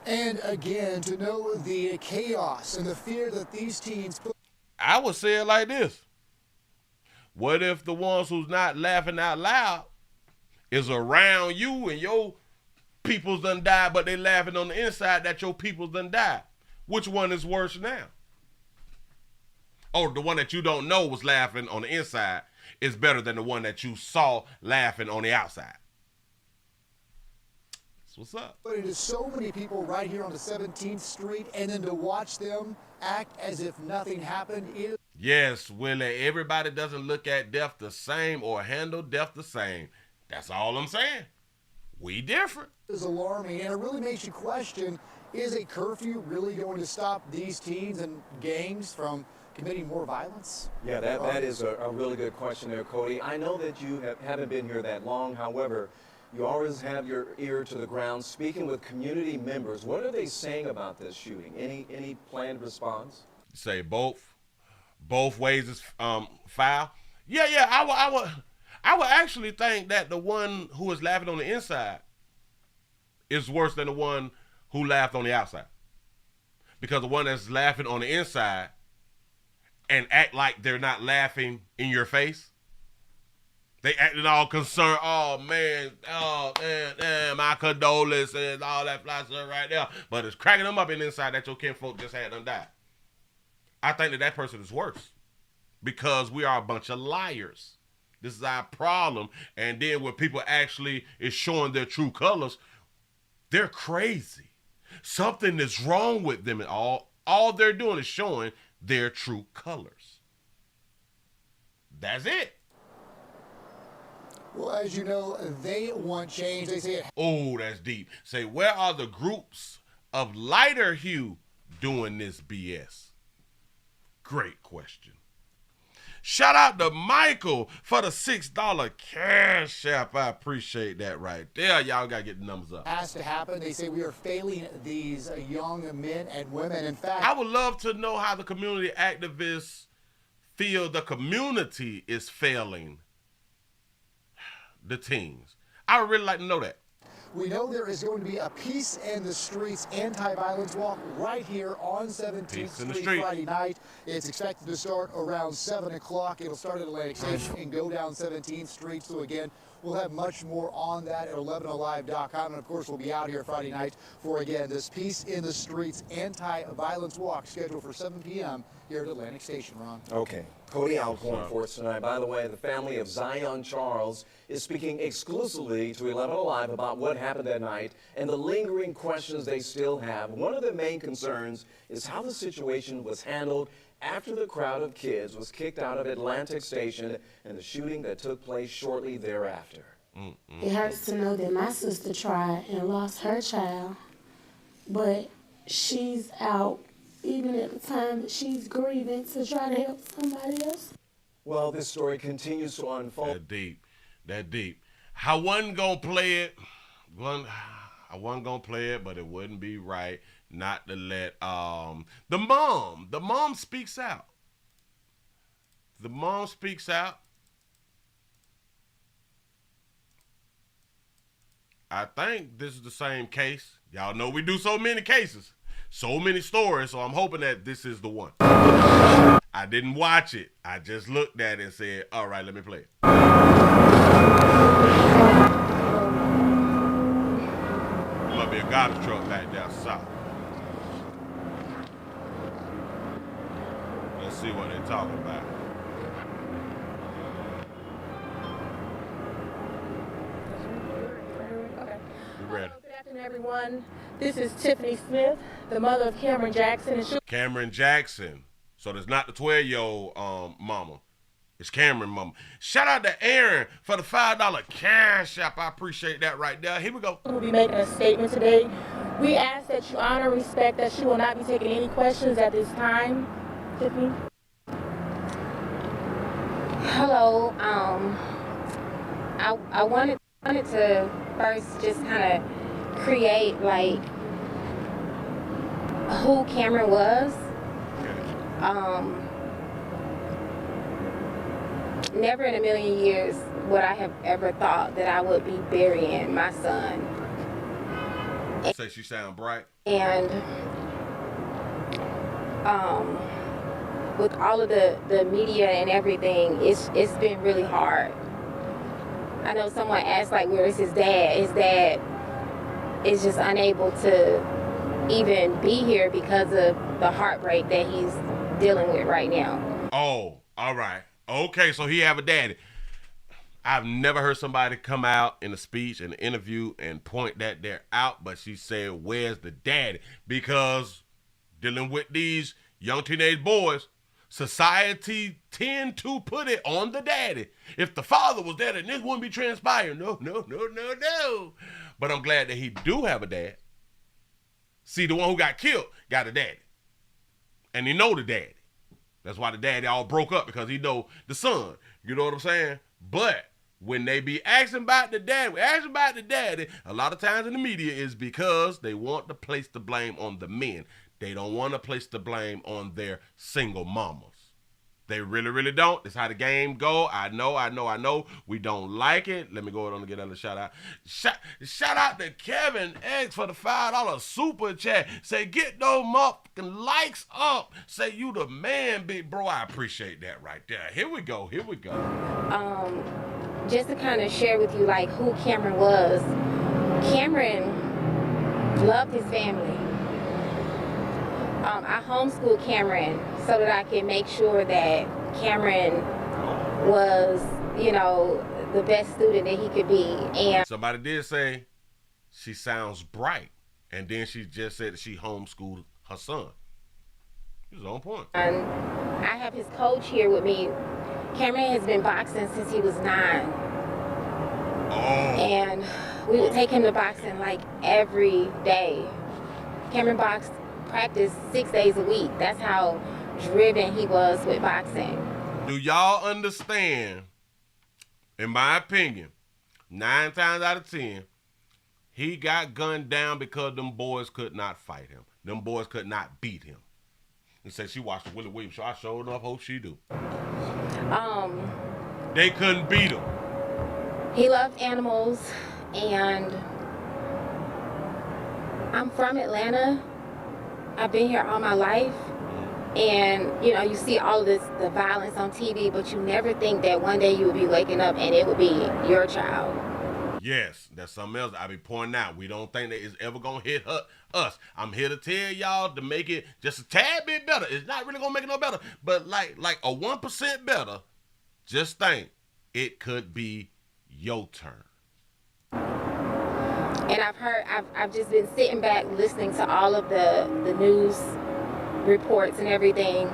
S12: And again, to know the chaos and the fear that these teens put.
S1: I would say it like this. What if the ones who's not laughing out loud is around you and your people's done died, but they laughing on the inside that your people's done died? Which one is worse now? Oh, the one that you don't know was laughing on the inside is better than the one that you saw laughing on the outside. What's up?
S12: But it is so many people right here on the 17th Street, and then to watch them act as if nothing happened is...
S1: Yes, Willie, everybody doesn't look at death the same or handle death the same. That's all I'm saying. We different.
S12: Is alarming, and it really makes you question, is a curfew really going to stop these teens and gangs from committing more violence?
S11: Yeah, that is a really good question there, Cody. I know that you haven't been here that long. However, you always have your ear to the ground, speaking with community members. What are they saying about this shooting? Any planned response?
S1: Say both ways is foul. Yeah. I would actually think that the one who is laughing on the inside is worse than the one who laughed on the outside, because the one that's laughing on the inside and act like they're not laughing in your face. They acted all concerned. Oh man, my condolences and all that fly stuff right there. But it's cracking them up in the inside that your kinfolk just had them die. I think that person is worse because we are a bunch of liars. This is our problem. And then when people actually is showing their true colors, they're crazy. Something is wrong with them, and all they're doing is showing their true colors. That's it.
S12: Well, as you know, they want change. They say it.
S1: Oh, that's deep. Say, where are the groups of lighter hue doing this BS? Great question. Shout out to Michael for the $6 cash app. I appreciate that right there. Y'all got to get the numbers up.
S12: Has to happen. They say we are failing these young men and women. In fact,
S1: I would love to know how the community activists feel the community is failing the teens. I would really like to know that.
S12: We know there is going to be a Peace in the Streets anti-violence walk right here on 17th Street Friday night. It's expected to start around 7 o'clock. It'll start at Atlantic Station and go down 17th Street. So again, we'll have much more on that at 11alive.com. And of course, we'll be out here Friday night for, again, this Peace in the Streets anti-violence walk scheduled for 7 p.m. here at Atlantic Station, Ron.
S11: Okay. Cody Alcorn for us tonight. By the way, the family of Zion Charles is speaking exclusively to 11 Alive about what happened that night and the lingering questions they still have. One of the main concerns is how the situation was handled after the crowd of kids was kicked out of Atlantic Station and the shooting that took place shortly thereafter.
S13: It hurts to know that my sister tried and lost her child, but she's out even at the time that she's grieving to try to help somebody else.
S11: Well, this story continues to unfold.
S1: That deep. That deep. I wasn't going to play it. I wasn't going to play it, but it wouldn't be right not to let the mom speaks out. The mom speaks out. I think this is the same case. Y'all know we do so many cases, so many stories, so I'm hoping that this is the one. I didn't watch it. I just looked at it and said, all right, let me play it. There might be a garbage truck back down south. Let's see what they're talking about.
S14: Good afternoon, everyone. This is Tiffany Smith, the mother of Cameron Jackson. And
S1: Cameron Jackson. So that's not the 12-year-old mama. It's Cameron mama. Shout out to Aaron for the $5 cash app. I appreciate that right there. Here we go.
S14: We'll be making a statement today. We ask that you honor and respect that she will not be taking any questions at this time. Tiffany?
S15: Hello. I wanted to first just kind of create like who Cameron was. Never in a million years would I have ever thought that I would be burying my son.
S1: Say she sound bright.
S15: And with all of the media and everything, it's been really hard. I know someone asked like, where is his dad? His dad is just unable to even be here because of the heartbreak that he's dealing with right now.
S1: Oh, all right. Okay, so he have a daddy. I've never heard somebody come out in a speech, in an interview, and point that there out, but she said, where's the daddy? Because dealing with these young teenage boys, society tend to put it on the daddy. If the father was there, then this wouldn't be transpiring. No. But I'm glad that he do have a dad. See, the one who got killed got a daddy. And he know the daddy. That's why the daddy all broke up, because he know the son. You know what I'm saying? But when they be asking about the daddy, a lot of times in the media is because they want to place the blame on the men. They don't want to place the blame on their single mamas. They really, really don't. That's how the game go. I know. We don't like it. Let me go on and get another shout out. Shout out to Kevin X for the $5 super chat. Say, get those motherfucking likes up. Say, you the man, big bro. I appreciate that right there. Here we go.
S15: Just to kind of share with you like who Cameron was. Cameron loved his family. I homeschooled Cameron so that I can make sure that Cameron was, the best student that he could be. And
S1: somebody did say she sounds bright, and then she just said that she homeschooled her son. He was on point.
S15: And I have his coach here with me. Cameron has been boxing since he was 9. And we would take him to boxing like every day. Cameron practiced 6 days a week. That's how driven he was with boxing.
S1: Do y'all understand, in my opinion, 9 times out of 10, he got gunned down because them boys could not fight him. Them boys could not beat him. And said she watched the Willie Williams show. I sure enough hope she do. They couldn't beat him.
S15: He loved animals, and I'm from Atlanta. I've been here all my life, and you see all of the violence on TV, but you never think that one day you would be waking up and it would be your child.
S1: Yes, that's something else I be pointing out. We don't think that it's ever gonna hit us. I'm here to tell y'all to make it just a tad bit better. It's not really gonna make it no better, but like a 1% better. Just think, it could be your turn.
S15: And I've just been sitting back listening to all of the news reports and everything.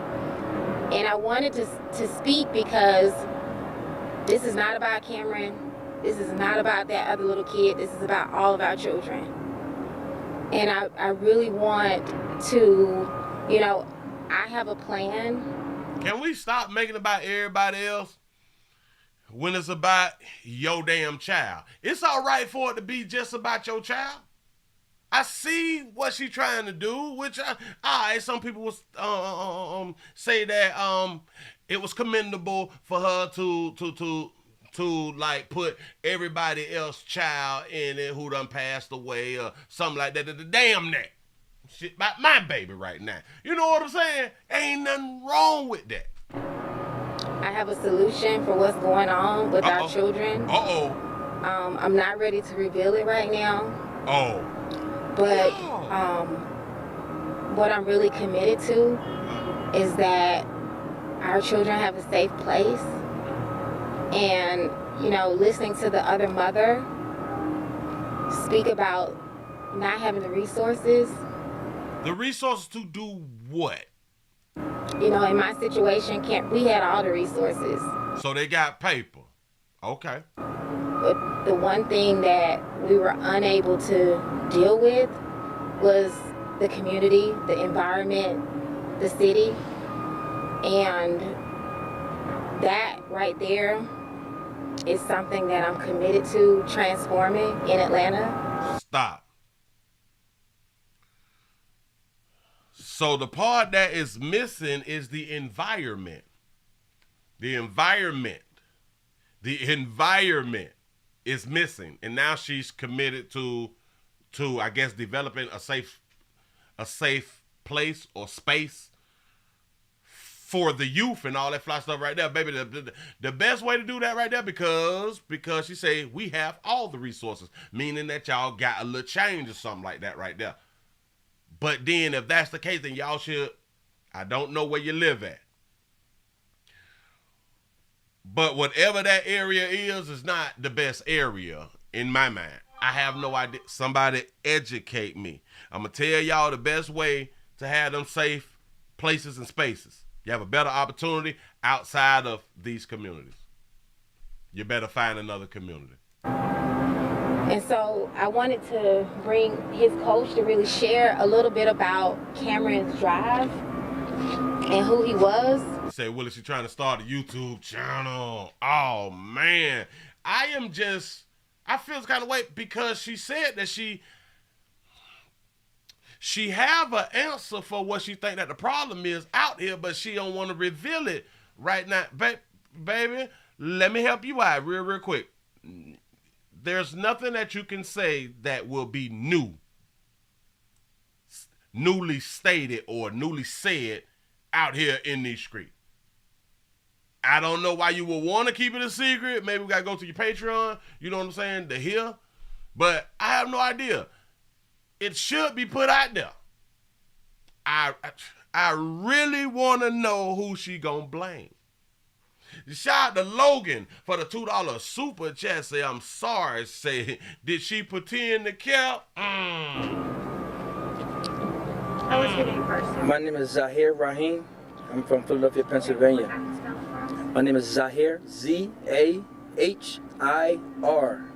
S15: And I wanted to speak because this is not about Cameron. This is not about that other little kid. This is about all of our children. And I really want to, you know, I have a plan.
S1: Can we stop making it about everybody else when it's about your damn child? It's all right for it to be just about your child. I see what she's trying to do, which some people will say that it was commendable for her to like put everybody else's child in it who done passed away or something like that. The damn that. Shit about my baby right now. You know what I'm saying? Ain't nothing wrong with that.
S15: I have a solution for what's going on with our children. I'm not ready to reveal it right now. But what I'm really committed to is that our children have a safe place. And, you know, listening to the other mother speak about not having the resources.
S1: The resources to do what?
S15: You know, in my situation, we had all the resources.
S1: So they got paper. Okay.
S15: But the one thing that we were unable to deal with was the community, the environment, the city. And that right there is something that I'm committed to transforming in Atlanta.
S1: Stop. So the part that is missing is the environment. The environment is missing. And now she's committed to I guess developing a safe place or space for the youth and all that fly stuff right there, baby. The best way to do that right there, because she say we have all the resources, meaning that y'all got a little change or something like that right there. But then if that's the case, then y'all should, I don't know where you live at, but whatever that area is not the best area in my mind. I have no idea. Somebody educate me. I'm going to tell y'all the best way to have them safe places and spaces. You have a better opportunity outside of these communities. You better find another community.
S15: And so I wanted to bring his coach to really share a little bit about Cameron's drive and who he was.
S1: You say, Willie, she's trying to start a YouTube channel. Oh, man. I feel kind of way because she said that she have an answer for what she think that the problem is out here, but she don't want to reveal it right now. Baby, let me help you out real quick. There's nothing that you can say that will be newly stated or newly said out here in these streets. I don't know why you would want to keep it a secret. Maybe we got to go to your Patreon, you know what I'm saying, to hear. But I have no idea. It should be put out there. I really want to know who she gonna blame. Shout out to Logan for the $2 super chat. Say, I'm sorry. Say, did she pretend to care?
S16: I was hitting first. My name is Zahir Rahim. I'm from Philadelphia, Pennsylvania. My name is Zahir, Z-A-H-I-R.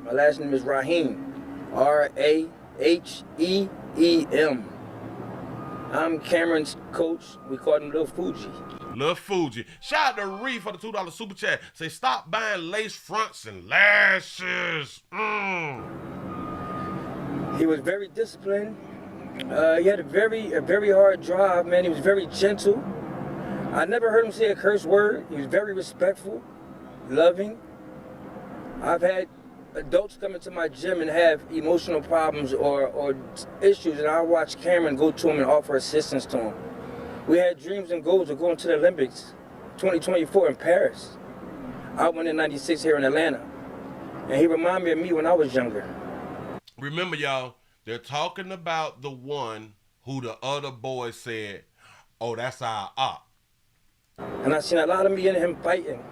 S16: My last name is Rahim, R-A-H-E-E-M. I'm Cameron's coach. We call him Lil Fuji.
S1: Lil Fuji. Shout out to Ree for the $2 super chat. Say, stop buying lace fronts and lashes.
S16: He was very disciplined. He had a very hard drive, man. He was very gentle. I never heard him say a curse word. He was very respectful, loving. I've had adults come into my gym and have emotional problems or issues, and I watch Cameron go to him and offer assistance to him. We had dreams and goals of going to the Olympics 2024 in Paris. I went in 96 here in Atlanta, and he reminded me of me when I was younger.
S1: Remember, y'all, they're talking about the one who the other boys said, oh, that's our op.
S16: And I seen a lot of me and him fighting.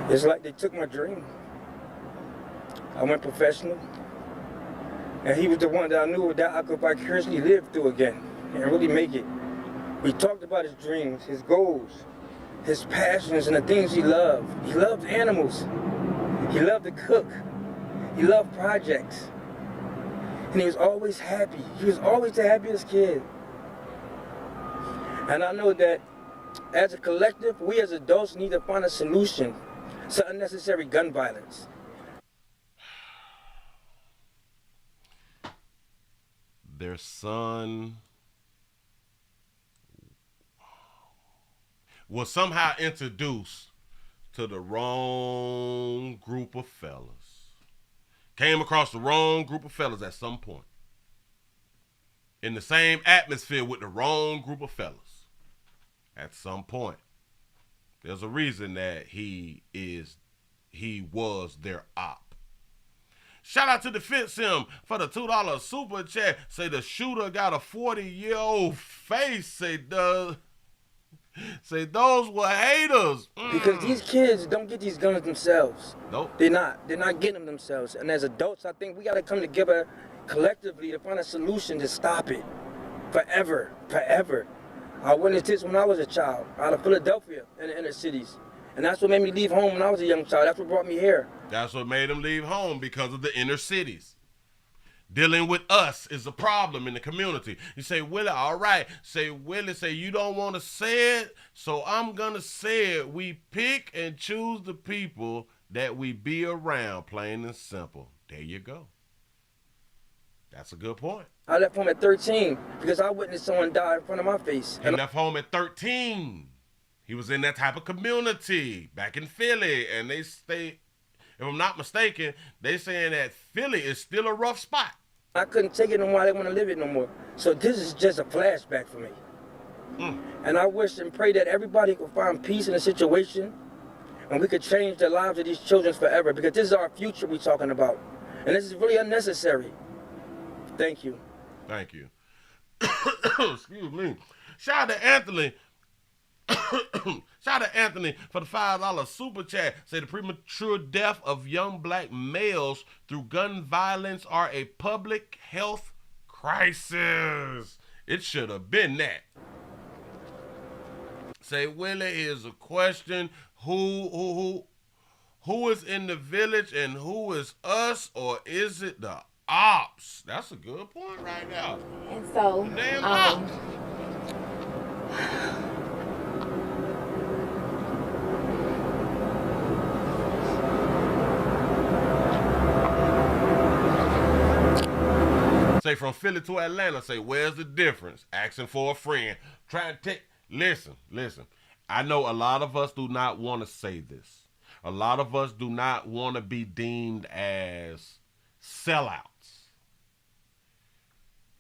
S16: It's like they took my dream. I went professional. And he was the one that I knew that I could vicariously live through again and really make it. We talked about his dreams, his goals, his passions and the things he loved. He loved animals. He loved to cook. He loved projects. And he was always happy. He was always the happiest kid. And I know that as a collective, we as adults need to find a solution to unnecessary gun violence.
S1: Their son was somehow introduced to the wrong group of fellas. Came across the wrong group of fellas at some point. In the same atmosphere with the wrong group of fellas. At some point. There's a reason that he was their op. Shout out to Defense Sim for the $2 super chat. Say the shooter got a 40-year-old face. Say those were haters.
S16: Because these kids don't get these guns themselves.
S1: Nope.
S16: They're not getting them themselves. And as adults, I think we got to come together collectively to find a solution to stop it. Forever. I witnessed this when I was a child, out of Philadelphia, in the inner cities. And that's what made me leave home when I was a young child. That's what brought me here.
S1: That's what made him leave home, because of the inner cities. Dealing with us is a problem in the community. You say, Willie, all right. Willie, you don't want to say it, so I'm going to say it. We pick and choose the people that we be around, plain and simple. There you go. That's a good point.
S16: I left home at 13 because I witnessed someone die in front of my face.
S1: He left home at 13. He was in that type of community back in Philly, and they stay. If I'm not mistaken, they saying that Philly is still a rough spot.
S16: I couldn't take it no more. I didn't want to live it no more. So this is just a flashback for me. And I wish and pray that everybody could find peace in the situation, and we could change the lives of these children forever, because this is our future we're talking about. And this is really unnecessary. Thank you.
S1: Thank you. Excuse me. Shout out to Anthony. Shout out to Anthony for the $5 super chat. Say the premature death of young black males through gun violence are a public health crisis. It should have been that. Say, Willie, here's a question. Who is in the village and who is us, or is it the ops? That's a good point right now.
S15: And so,
S1: damn ops. Say from Philly to Atlanta, say, where's the difference? Asking for a friend. Trying to take, listen. I know a lot of us do not want to say this. A lot of us do not want to be deemed as sellouts.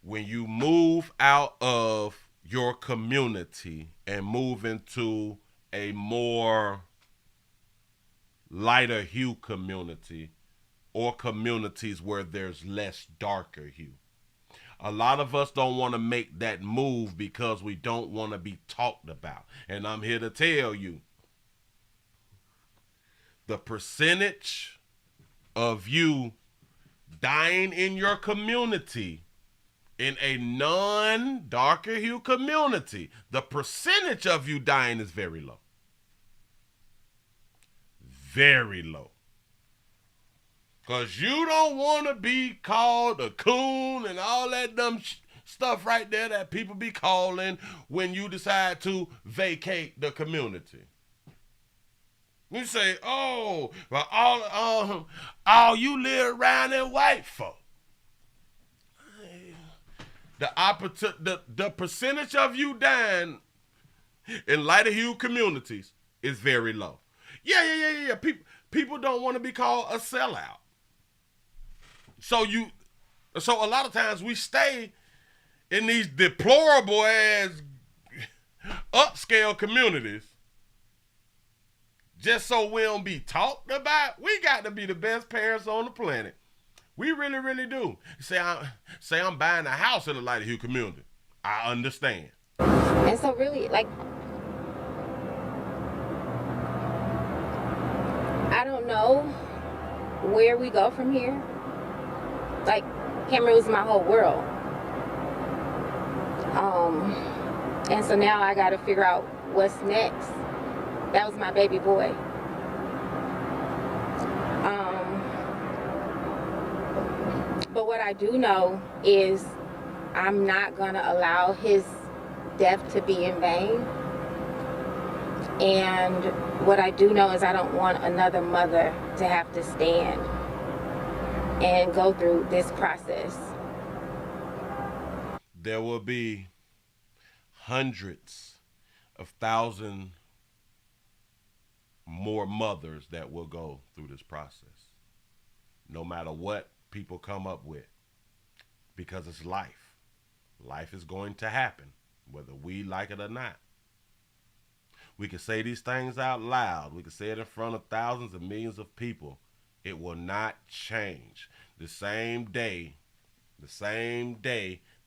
S1: When you move out of your community and move into a more lighter hue community, or communities where there's less darker hue. A lot of us don't want to make that move because we don't want to be talked about. And I'm here to tell you, the percentage of you dying in your community, in a non-darker hue community, the percentage of you dying is very low. Very low. Because you don't want to be called a coon and all that dumb stuff right there that people be calling when you decide to vacate the community. You say, oh, well, all you live around in white folk. The percentage of you dying in lighter hue communities is very low. Yeah. People don't want to be called a sellout. So a lot of times we stay in these deplorable ass upscale communities just so we don't be talked about. We got to be the best parents on the planet. We really, really do. Say I'm buying a house in a lighter hue community. I understand.
S15: And so really, like, I don't know where we go from here. Like, Cameron was my whole world. And so now I got to figure out what's next. That was my baby boy. But what I do know is I'm not gonna allow his death to be in vain. And what I do know is I don't want another mother to have to stand and go through this process.
S1: There will be hundreds of thousands more mothers that will go through this process, no matter what people come up with, because it's life. Life is going to happen, whether we like it or not. We can say these things out loud. We can say it in front of thousands and millions of people. It will not change. The same day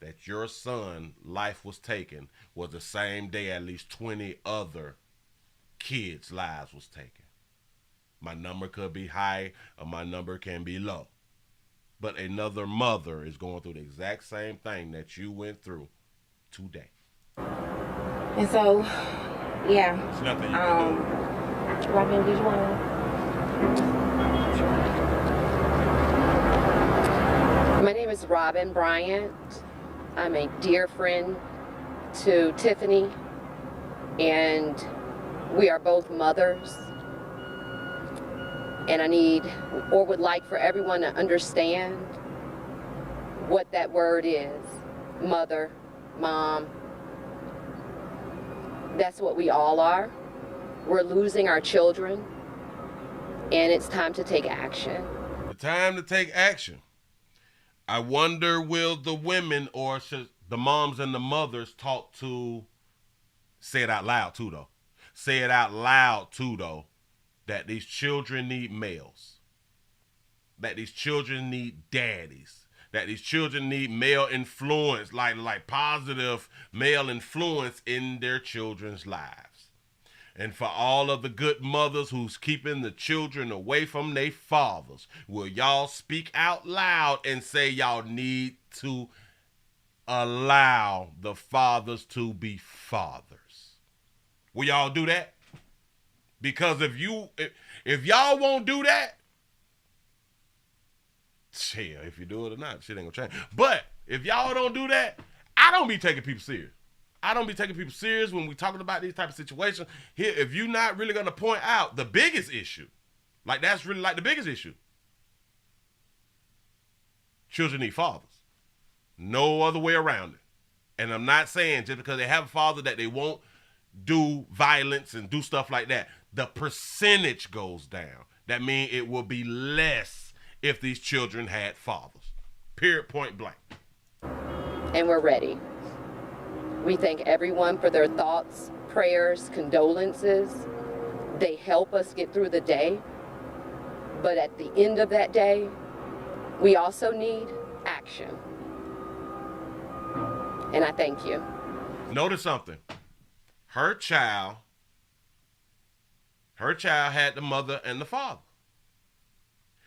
S1: that your son's life was taken was the same day at least 20 other kids' lives was taken. My number could be high or my number can be low. But another mother is going through the exact same thing that you went through today.
S15: And so, yeah.
S1: There's nothing you can do.
S15: Robin, did you want to?
S17: My name is Robin Bryant. I'm a dear friend to Tiffany, and we are both mothers. And I need, or would like for everyone to understand what that word is. Mother, mom. That's what we all are. We're losing our children, and it's time to take action.
S1: The time to take action. I wonder, will the women or should the moms and the mothers talk to, say it out loud too though. Say it out loud too though, that these children need males. That these children need daddies. That these children need male influence, like positive male influence in their children's lives. And for all of the good mothers who's keeping the children away from their fathers, will y'all speak out loud and say y'all need to allow the fathers to be fathers? Will y'all do that? Because if y'all won't do that, shit, if you do it or not, shit ain't gonna change. But if y'all don't do that, I don't be taking people serious. I don't be taking people serious when we talking about these type of situations. Here, if you're not really gonna point out the biggest issue, like that's really like the biggest issue. Children need fathers. No other way around it. And I'm not saying just because they have a father that they won't do violence and do stuff like that. The percentage goes down. That means it will be less if these children had fathers. Period, point blank.
S17: And we're ready. We thank everyone for their thoughts, prayers, condolences. They help us get through the day. But at the end of that day, we also need action. And I thank you.
S1: Notice something. Her child had the mother and the father.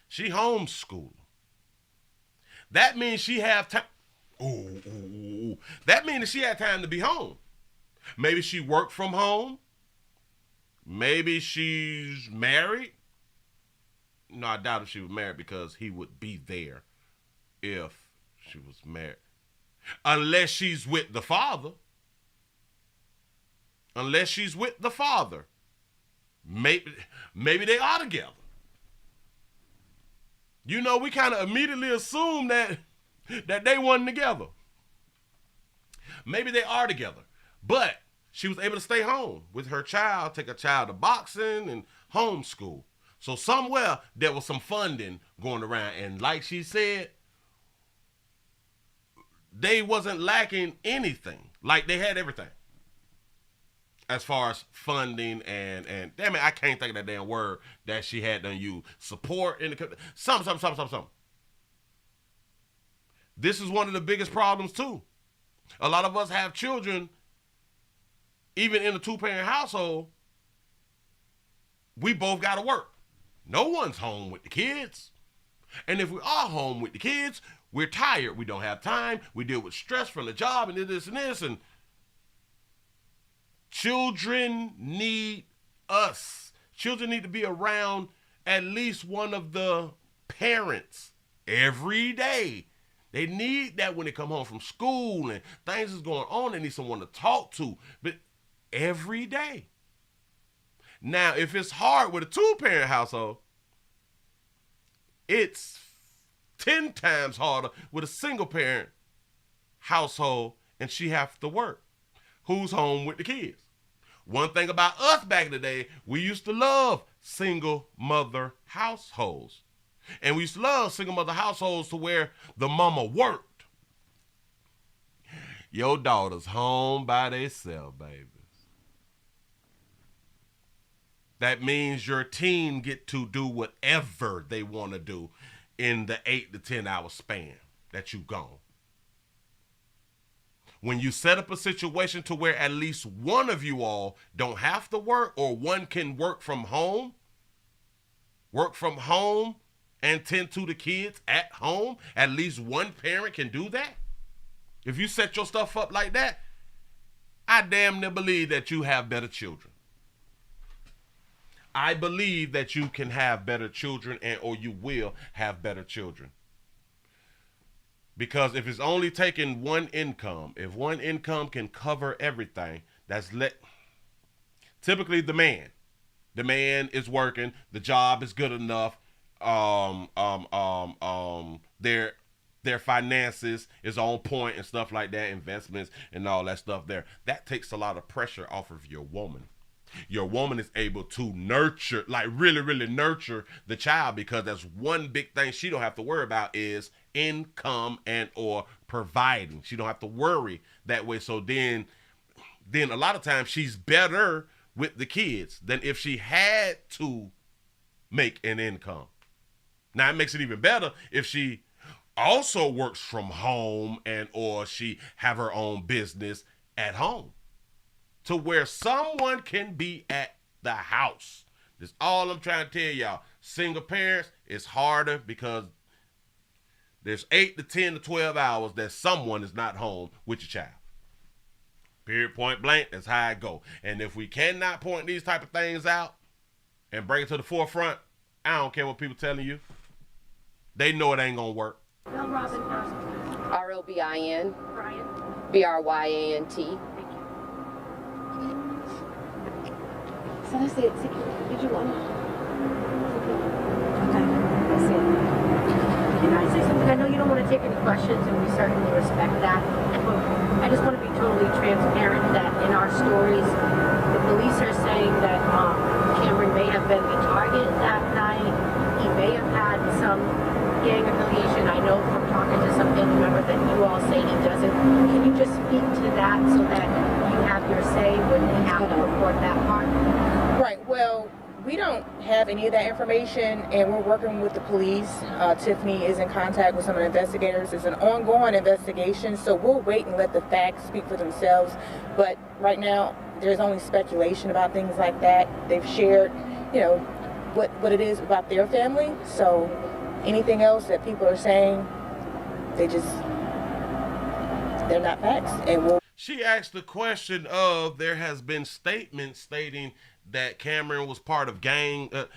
S1: She homeschooled. That means she have time. That means that she had time to be home. Maybe she worked from home. Maybe she's married. No, I doubt if she was married because he would be there if she was married. Unless she's with the father. Unless she's with the father. Maybe they are together. You know, we kind of immediately assume that they weren't together. Maybe they are together. But she was able to stay home with her child, take her child to boxing and homeschool. So somewhere there was some funding going around. And like she said, they wasn't lacking anything. Like they had everything. As far as funding and damn it, I can't think of that damn word that she had done use. Support in the something. This is one of the biggest problems too. A lot of us have children, even in a two-parent household, we both got to work. No one's home with the kids. And if we are home with the kids, we're tired. We don't have time. We deal with stress from the job and this and this. And children need us. Children need to be around at least one of the parents every day. They need that when they come home from school and things is going on. They need someone to talk to, but every day. Now, if it's hard with a 2-parent household, it's 10 times harder with a single-parent household, and she has to work. Who's home with the kids? One thing about us back in the day, we used to love single mother households. And we used to love single mother households to where the mama worked. Your daughter's home by themselves, babies. That means your teen get to do whatever they want to do in the 8 to 10 hour span that you gone. When you set up a situation to where at least one of you all don't have to work, or one can work from home and tend to the kids at home, at least one parent can do that. If you set your stuff up like that, I damn near believe that you have better children. I believe that you can have better children, or you will have better children. Because if it's only taking one income, if one income can cover everything, typically the man is working, the job is good enough, their finances is on point and stuff like that, investments and all that stuff there. That takes a lot of pressure off of your woman. Your woman is able to nurture, like really, really nurture the child, because that's one big thing she don't have to worry about is income and or providing. She don't have to worry that way. So then a lot of times she's better with the kids than if she had to make an income. Now it makes it even better if she also works from home and or she have her own business at home, to where someone can be at the house. That's all I'm trying to tell y'all. Single parents, it's harder because there's 8 to 10 to 12 hours that someone is not home with your child. Period, point blank, that's how I go. And if we cannot point these type of things out and bring it to the forefront, I don't care what people telling you. They know it ain't gonna work.
S17: RLBIN, BRYANT.
S10: So that's it. Did you want to? Okay, that's it.
S18: Can I say something? I know you don't want to take any questions, and we certainly respect that. But I just want to be totally transparent that in our stories, the police are saying that Cameron may have been the target that night. He may have had some gang affiliation. I know from talking to some family members that you all say he doesn't. Can you just speak to that so that you have your say when they have to report that part?
S14: Right. Well, we don't have any of that information, and we're working with the police. Tiffany is in contact with some of the investigators. It's an ongoing investigation, so we'll wait and let the facts speak for themselves. But right now, there's only speculation about things like that. They've shared, what it is about their family. So anything else that people are saying, they're not facts. And
S1: she asked the question of, there has been statements stating that Cameron was part of a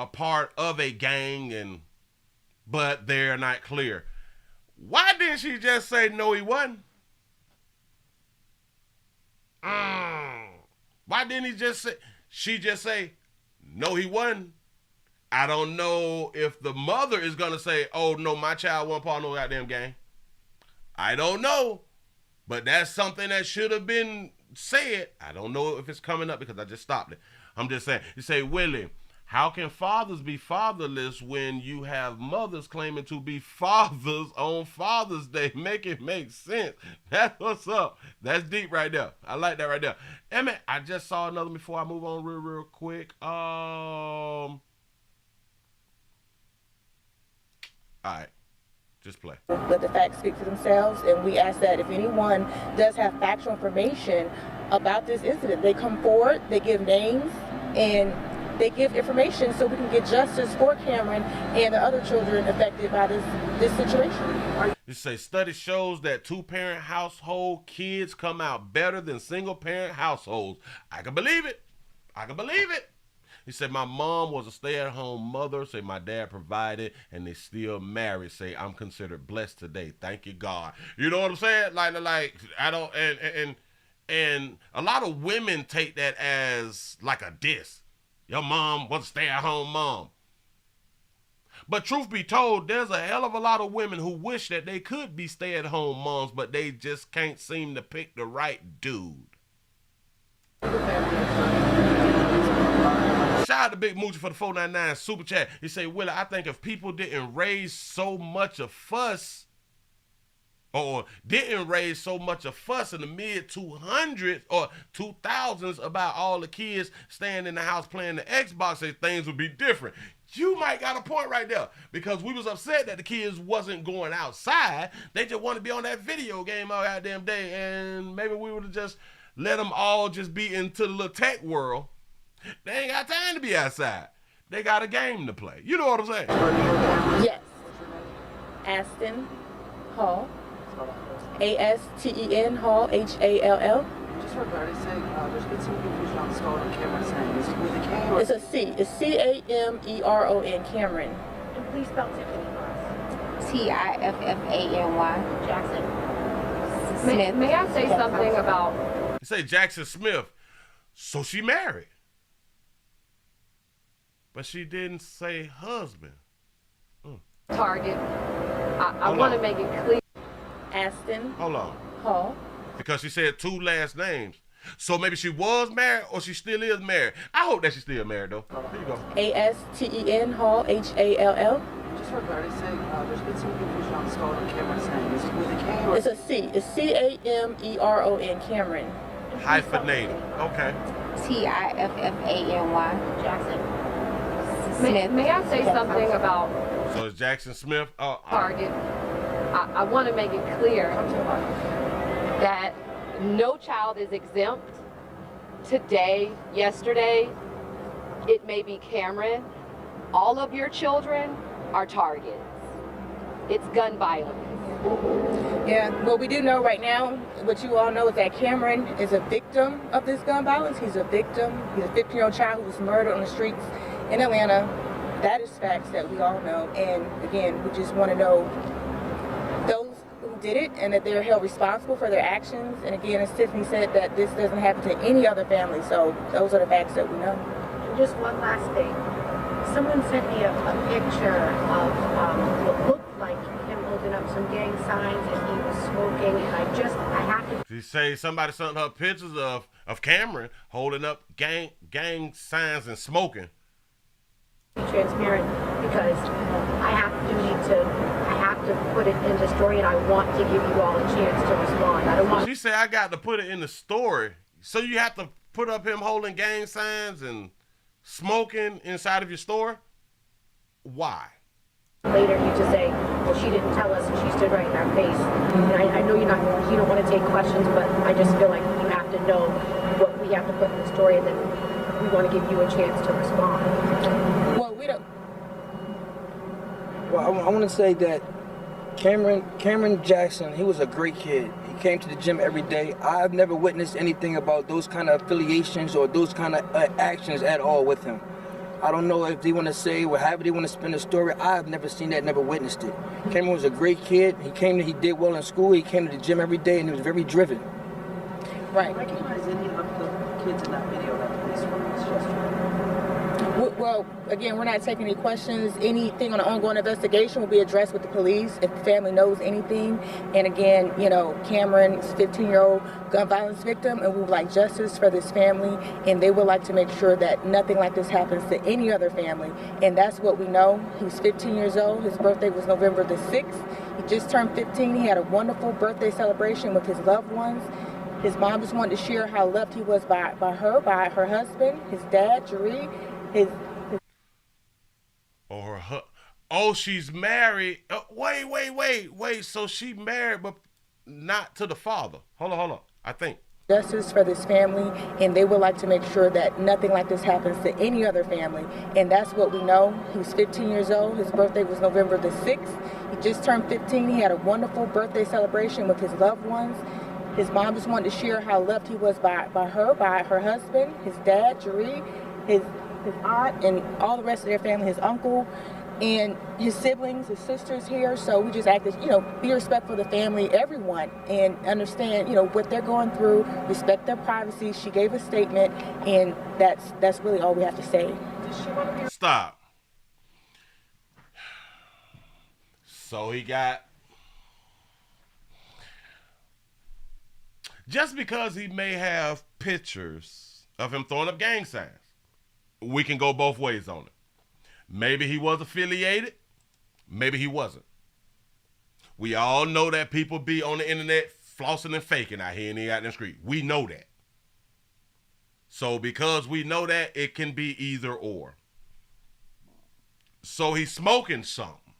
S1: part of a gang, but they're not clear. Why didn't she just say no, he wasn't? Why didn't she just say no, he wasn't? I don't know if the mother is gonna say, oh no, my child wasn't part of no goddamn gang. I don't know, but that's something that should have been said. I don't know if it's coming up because I just stopped it. I'm just saying. You say, Willie, how can fathers be fatherless when you have mothers claiming to be fathers on Father's Day? Make it make sense. That's what's up. That's deep right there. I like that right there. Emmett, I just saw another before I move on real quick. All right. Just play.
S14: Let the facts speak for themselves, and we ask that if anyone does have factual information about this incident, they come forward, they give names, and they give information so we can get justice for Cameron and the other children affected by this situation.
S1: You say study shows that 2-parent household kids come out better than single-parent households. I can believe it. I can believe it. He said, my mom was a stay-at-home mother. Say, my dad provided, and they still married. Say, I'm considered blessed today. Thank you, God. You know what I'm saying? Like I don't, and a lot of women take that as like a diss. Your mom was a stay-at-home mom. But truth be told, there's a hell of a lot of women who wish that they could be stay-at-home moms, but they just can't seem to pick the right dude. Shout out to Big Moochie for the 499 super chat. He say, Willie, I think if people didn't raise so much a fuss, or didn't raise so much a fuss in the mid-200s or 2000s about all the kids staying in the house playing the Xbox, say things would be different. You might got a point right there, because we was upset that the kids wasn't going outside. They just want to be on that video game all goddamn day, and maybe we would have just let them all just be into the little tech world. They ain't got time to be outside. They got a game to play. You know what I'm saying?
S14: Yes. Aston Hall. Asten Hall, Hall.
S19: Just regarding saying there's been some confusion on stolen camera saying is it with a K or
S14: It's a C. It's Cameron, Cameron.
S18: And please spell Tiffany for us.
S15: Tiffany.
S18: Jackson.
S15: Smith.
S18: May I say something about...
S1: You say Jackson Smith. So she married. But she didn't say husband.
S18: Target. I want to make it clear.
S14: Aston.
S1: Hold on.
S14: Hall.
S1: Because she said two last names. So maybe she was married or she still is married. I hope that she's still married, though. Here you go.
S14: Asten Hall, Hall.
S19: just regarding saying there's been some confusion on stolen camera saying is it with a K or
S14: It's a C. It's Cameron, Cameron.
S1: Hyphenated. Okay.
S15: Tiffany.
S18: Jackson. May I say something about
S1: So it's Jackson Smith?
S18: Target? I want to make it clear that no child is exempt. Today, yesterday, it may be Cameron. All of your children are targets. It's gun violence.
S14: Yeah, well, we do know right now, what you all know is that Cameron is a victim of this gun violence. He's a victim. He's a 15-year-old child who was murdered on the streets in Atlanta. That is facts that we all know. And again, we just want to know those who did it and that they're held responsible for their actions. And again, as Tiffany said, that this doesn't happen to any other family. So those are the facts that we know.
S18: And just one last thing. Someone sent me a picture of what looked like him holding up some gang signs and he was smoking, and I have to...
S1: She say somebody sent her pictures of Cameron holding up gang signs and smoking.
S18: Be transparent because I have to put it in the story, and I want to give you all a chance to respond. I don't want...
S1: She said I got to put it in the story. So you have to put up him holding gang signs and smoking inside of your store? Why?
S18: Later you just say, well, she didn't tell us and she stood right in our face. And I know you don't want to take questions, but I just feel like you have to know what we have to put in the story, and then we want to give you a chance to respond.
S14: Well, we don't...
S16: Well, I want to say that Cameron Jackson, he was a great kid. He came to the gym every day. I've never witnessed anything about those kind of affiliations or those kind of actions at all with him. I don't know if they want to say or however they want to spin the story. I've never seen that, never witnessed it. Cameron was a great kid. He did well in school. He came to the gym every day, and he was very driven.
S14: Right.
S19: recognize any of the kids in that video that the police witnessed yesterday?
S14: Well, again, we're not taking any questions. Anything on the ongoing investigation will be addressed with the police if the family knows anything. And again, Cameron is a 15-year-old gun violence victim, and we would like justice for this family, and they would like to make sure that nothing like this happens to any other family. And that's what we know. He's 15 years old. His birthday was November the 6th. He just turned 15. He had a wonderful birthday celebration with his loved ones. His mom just wanted to share how loved he was by her husband, his dad, Jeree.
S1: She's married. Wait. So she married, but not to the father. Hold on. I think.
S14: Justice for this family, and they would like to make sure that nothing like this happens to any other family. And that's what we know. He's 15 years old. His birthday was November the 6th. He just turned 15. He had a wonderful birthday celebration with his loved ones. His mom just wanted to share how loved he was by her husband, his dad, Jeree, his aunt, and all the rest of their family, his uncle, and his siblings, his sisters here. So we just acted, be respectful of the family, everyone, and understand, what they're going through, respect their privacy. She gave a statement, and that's really all we have to say.
S1: Stop. So he got... Just because he may have pictures of him throwing up gang signs, we can go both ways on it. Maybe he was affiliated. Maybe he wasn't. We all know that people be on the internet flossing and faking out here and out in the street. We know that. So because we know that, it can be either or. So he's smoking something.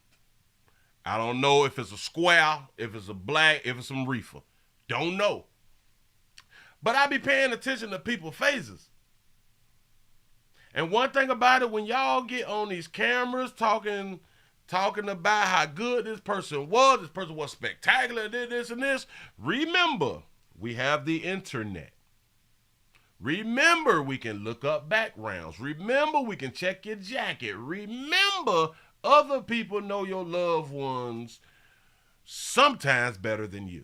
S1: I don't know if it's a square, if it's a black, if it's some reefer. Don't know. But I be paying attention to people's faces. And one thing about it, when y'all get on these cameras talking about how good this person was spectacular, this and this, remember, we have the internet. Remember, we can look up backgrounds. Remember, we can check your jacket. Remember, other people know your loved ones sometimes better than you.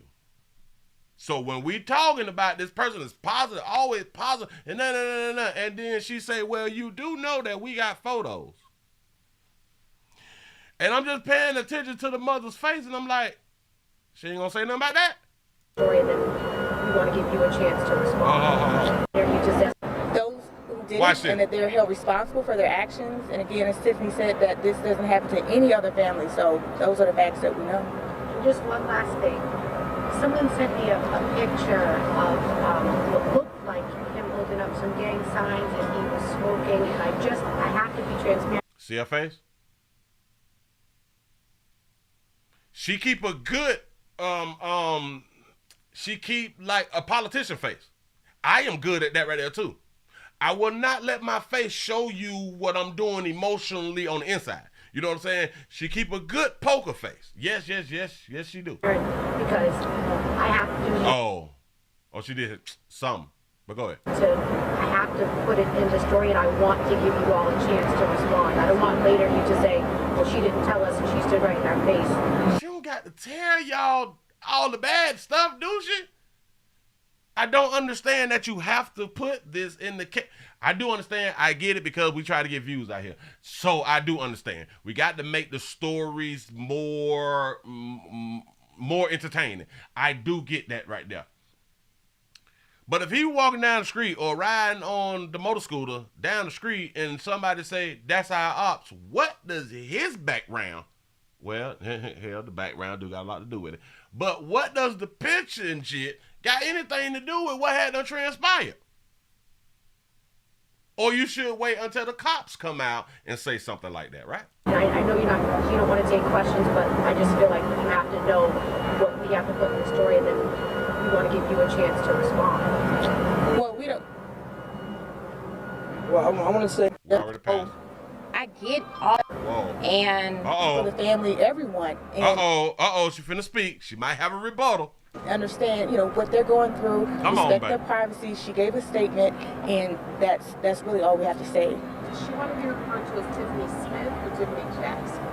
S1: So when we talking about this person is positive, always positive, and and then she say, well, you do know that we got photos. And I'm just paying attention to the mother's face, and I'm like, she ain't gonna say nothing about that?
S18: Story, and then we want to give you a chance to respond. You just said
S14: those who did it, and that they're held responsible for their actions. And again, as Tiffany said, that this doesn't happen to any other family. So those are the facts that we know.
S18: And just one last thing. Someone sent me a picture of what looked like him holding up some gang signs, and he was smoking, and I have to be transparent.
S1: See her face? She keep a good, she keep like a politician face. I am good at that right there too. I will not let my face show you what I'm doing emotionally on the inside. You know what I'm saying? She keep a good poker face. Yes, she do.
S18: Because I have to do
S1: Oh, she did something. But go ahead.
S18: I have to put it in the story, and I want to give you all a chance to respond. I don't want later you to say, well, she didn't tell us, and she stood right in our face.
S1: She don't got to tell y'all all the bad stuff, do she? I don't understand that you have to put this in the I do understand. I get it because we try to get views out here. So I do understand. We got to make the stories more entertaining. I do get that right there. But if he walking down the street or riding on the motor scooter down the street and somebody say, that's our ops, what does his background, well, hell, the background do got a lot to do with it. But what does the picture and shit got anything to do with what had done transpired? Or you should wait until the cops come out and say something like that, right?
S18: I know you don't want to take questions, but I just feel like you have to know what we have to put in the story, and then we want to give you a chance to respond.
S14: Well, we don't. Well, I want to say.
S15: I get all. And
S14: for the family, everyone. And
S1: she finna speak. She might have a rebuttal.
S14: Understand, what they're going through. Respect their
S1: baby.
S14: privacy. She gave a statement, and that's really all we have to say.
S18: Does she want to be referred to as Tiffany Smith or Tiffany Jackson?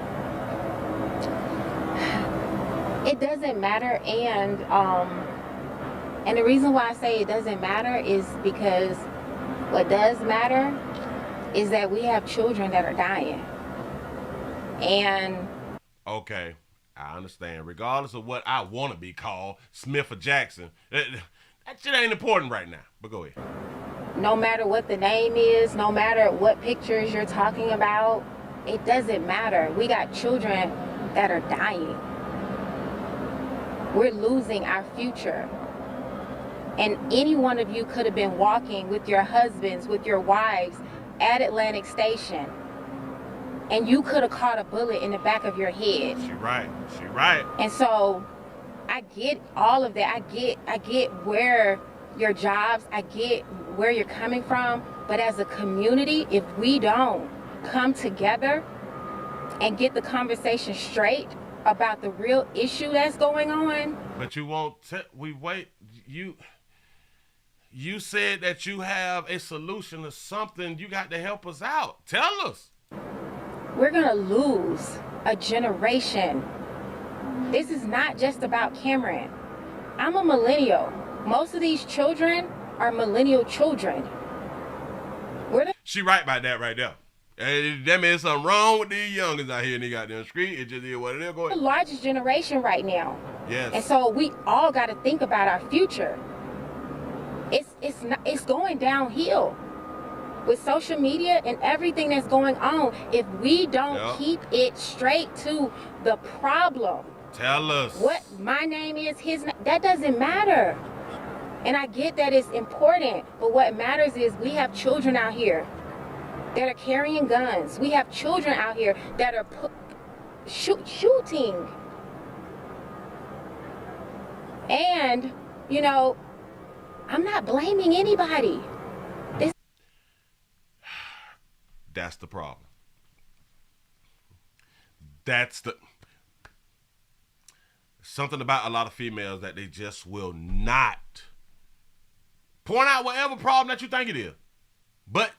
S15: It doesn't matter, and the reason why I say it doesn't matter is because what does matter is that we have children that are dying. And
S1: okay, I understand. Regardless of what I want to be called, Smith or Jackson, that shit ain't important right now. But go ahead.
S15: No matter what the name is, no matter what pictures you're talking about, it doesn't matter. We got children that are dying. We're losing our future. And any one of you could have been walking with your husbands, with your wives at Atlantic Station, and you could have caught a bullet in the back of your head.
S1: She right.
S15: And so I get all of that. I get where your jobs, I get where you're coming from, but as a community, if we don't come together and get the conversation straight, about the real issue that's going on.
S1: But you won't. We wait. You said that you have a solution to something. You got to help us out. Tell us.
S15: We're gonna lose a generation. This is not just about Cameron. I'm a millennial. Most of these children are millennial children.
S1: She right about that right there. That means something wrong with these youngins out here in the goddamn street. It just is what it is. Go ahead.
S15: The largest generation right now.
S1: Yes.
S15: And so we all got to think about our future. It's going downhill with social media and everything that's going on. If we don't keep it straight to the problem.
S1: Tell us.
S15: What my name is, his name, that doesn't matter. And I get that it's important, but what matters is we have children out here that are carrying guns. We have children out here that are shooting. And, you know, I'm not blaming anybody.
S1: That's the problem. That's the... Something about a lot of females that they just will not point out whatever problem that you think it is. But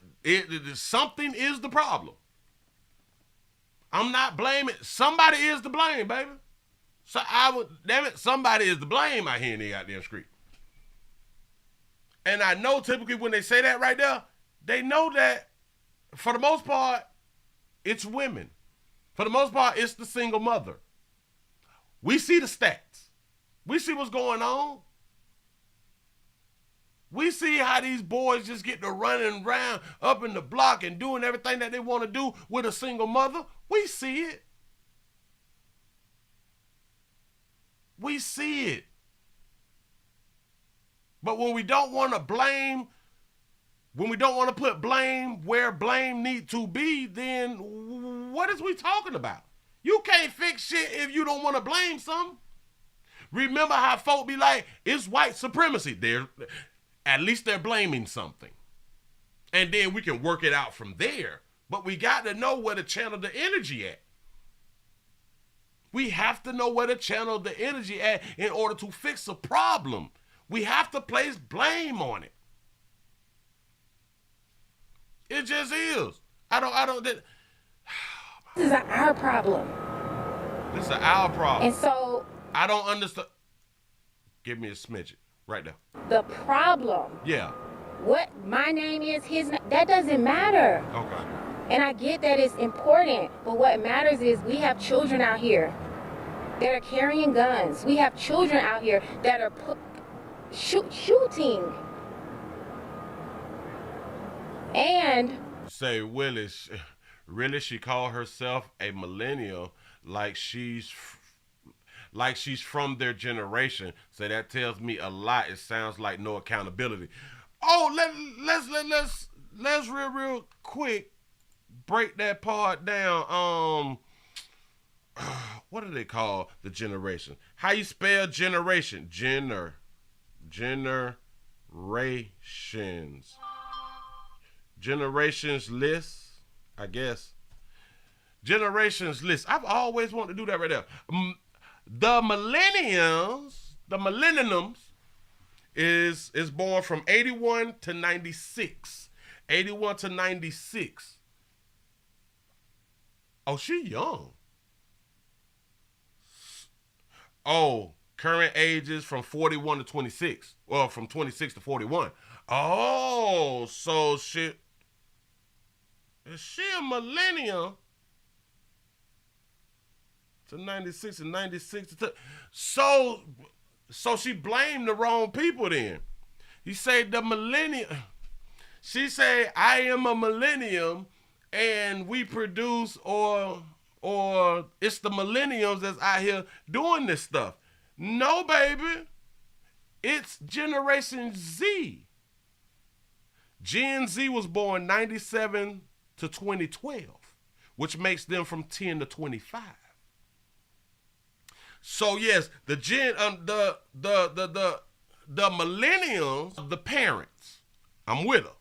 S1: something is the problem. I'm not blaming. Somebody is to blame, baby. So damn it, somebody is to blame out here in the goddamn street. And I know typically when they say that right there, they know that for the most part, it's women. For the most part, it's the single mother. We see the stats. We see what's going on. We see how these boys just get to running around up in the block and doing everything that they want to do with a single mother. We see it. We see it. But when we don't want to blame, when we don't want to put blame where blame need to be, then what is we talking about? You can't fix shit if you don't want to blame something. Remember how folk be like, it's white supremacy. At least they're blaming something. And then we can work it out from there. But we got to know where to channel the energy at. We have to know where to channel the energy at in order to fix a problem. We have to place blame on it. It just is.
S15: This is our problem.
S1: This is our problem.
S15: And so
S1: I don't understand. Give me a smidget right there.
S15: The problem.
S1: Yeah.
S15: What my name is, his name, that doesn't matter.
S1: Okay.
S15: And I get that it's important, but what matters is we have children out here that are carrying guns. We have children out here that are shooting. And
S1: say, Willie, really she called herself a millennial like she's from their generation. So that tells me a lot. It sounds like no accountability. Oh, let's real quick break that part down. What do they call the generation? How you spell generation? Generations. Generations list, I guess. Generations list. I've always wanted to do that right there. The millenniums is born from 81 to 96. 81 to 96. Oh, she young. Oh, current ages from 41 to 26. Well, from 26 to 41. Oh, so is she a millennial? To 96 and 96 to so she blamed the wrong people then. You say the millennium. She say I am a millennium and we produce or it's the millennials that's out here doing this stuff. No, baby. It's Generation Z. Gen Z was born 97 to 2012, which makes them from 10 to 25. So yes, the millennials, the parents, I'm with her.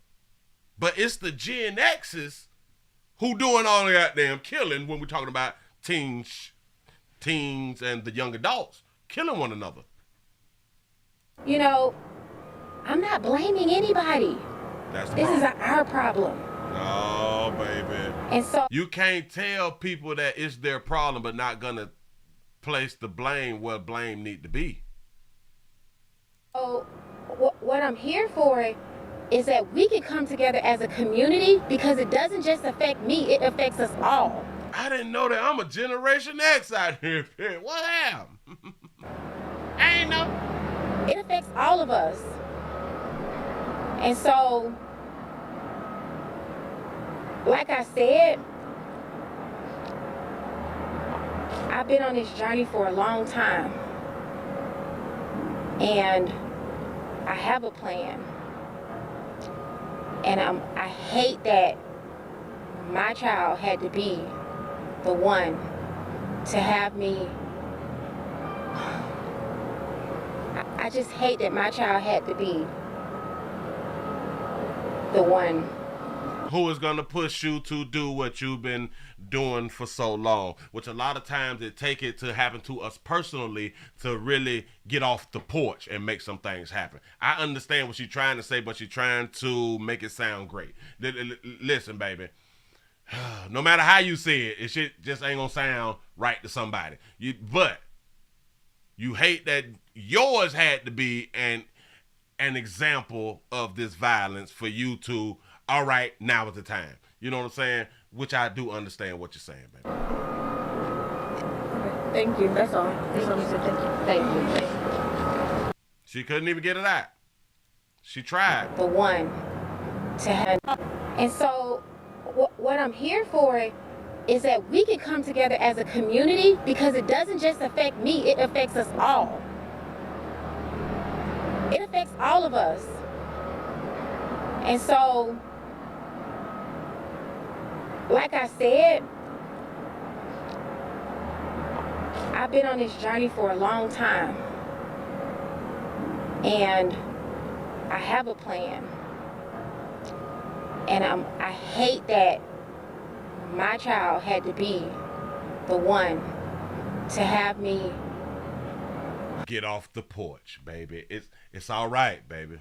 S1: But it's the Gen X's who doing all the goddamn killing when we're talking about teen teens and the young adults killing one another.
S15: You know, I'm not blaming anybody.
S1: That's the
S15: This is
S1: problem.
S15: our problem.
S1: Oh, baby.
S15: And so
S1: you can't tell people that it's their problem, but not gonna place the blame where blame need to be.
S15: So what I'm here for is that we can come together as a community, because it doesn't just affect me, it affects us all.
S1: I didn't know that. I'm a Generation X out here. What happened? I ain't know.
S15: It affects all of us. And so, like I said, I've been on this journey for a long time. And I have a plan. And I hate that my child had to be the one to have me. I just hate that my child had to be the one
S1: who is going to push you to do what you've been doing for so long, which a lot of times it take it to happen to us personally to really get off the porch and make some things happen. I understand what she's trying to say, but she's trying to make it sound great. Listen, baby, no matter how you say it, shit just ain't gonna sound right to somebody. But you hate that yours had to be an example of this violence for you to, all right, now is the time. You know what I'm saying? Which I do understand what you're saying, baby.
S14: Okay, thank you. That's all. That's all you said. Thank you.
S15: Thank you. Thank you.
S1: She couldn't even get it out. She tried.
S15: The one to have. And so what I'm here for is that we can come together as a community, because it doesn't just affect me, it affects us all. It affects all of us. And so, like I said, I've been on this journey for a long time. And I have a plan. And I hate that my child had to be the one to have me
S1: get off the porch, baby. It's all right, baby.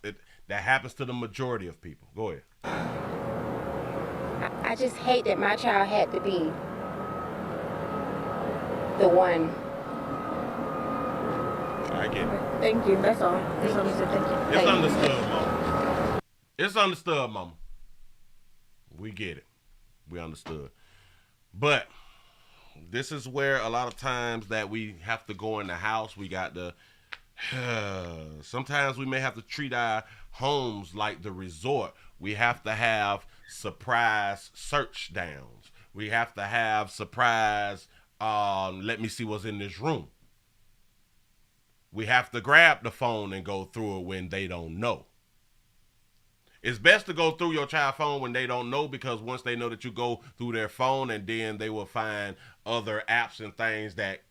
S1: That happens to the majority of people. Go ahead.
S15: I just hate that my child had to be the one.
S1: I get it.
S14: Thank you. That's all. That's all you said. Thank you.
S1: It's understood, mama. It's understood, mama. We get it. We understood. But this is where a lot of times that we have to go in the house. We got to, sometimes we may have to treat our homes like the resort. We have to have surprise search downs. We have to have surprise, let me see what's in this room. We have to grab the phone and go through it when they don't know. It's best to go through your child's phone when they don't know, because once they know that you go through their phone, and then they will find other apps and things that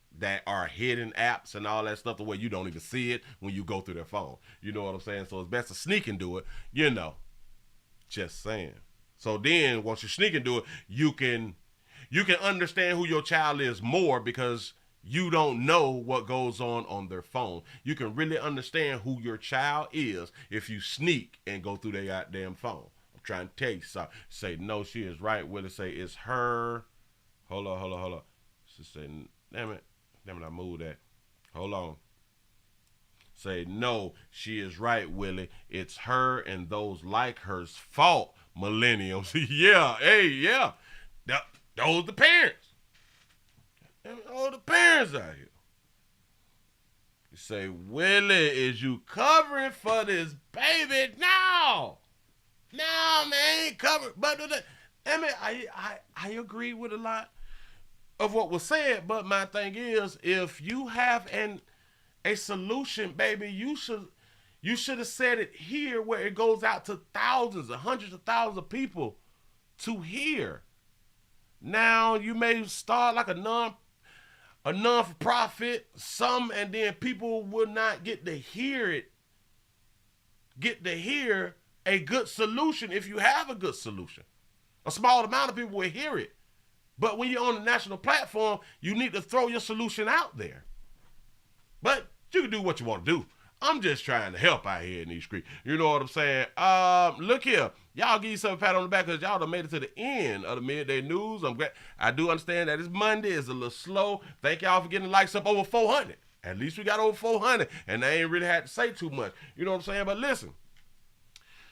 S1: are hidden apps and all that stuff, the way you don't even see it when you go through their phone. You know what I'm saying? So it's best to sneak and do it, you know. Just saying. So then once you sneak and do it, you can understand who your child is more, because you don't know what goes on their phone. You can really understand who your child is if you sneak and go through their goddamn phone. I'm trying to tell you something. Say, no, she is right. Willie say, it's her. Hold on. She say, damn it, I moved that. Hold on. Say, no, she is right, Willie. It's her and those like her's fault, millenniums. Yeah, hey, yeah. Those the parents. All the parents out here. You say, Willie, is you covering for this baby? No, man, ain't covered. But I mean, I agree with a lot of what was said. But my thing is, if you have a solution, baby, you should have said it here, where it goes out to thousands and hundreds of thousands of people to hear. Now you may start like a non-for-profit, and then people will not get to hear a good solution. If you have a good solution, a small amount of people will hear it. But when you're on the national platform, you need to throw your solution out there. But you can do what you want to do. I'm just trying to help out here in these streets. You know what I'm saying? Look here. Y'all give yourself a pat on the back because y'all done made it to the end of the midday news. I'm glad. I do understand that it's Monday. It's a little slow. Thank y'all for getting the likes up over 400. At least we got over 400. And I ain't really had to say too much. You know what I'm saying? But listen.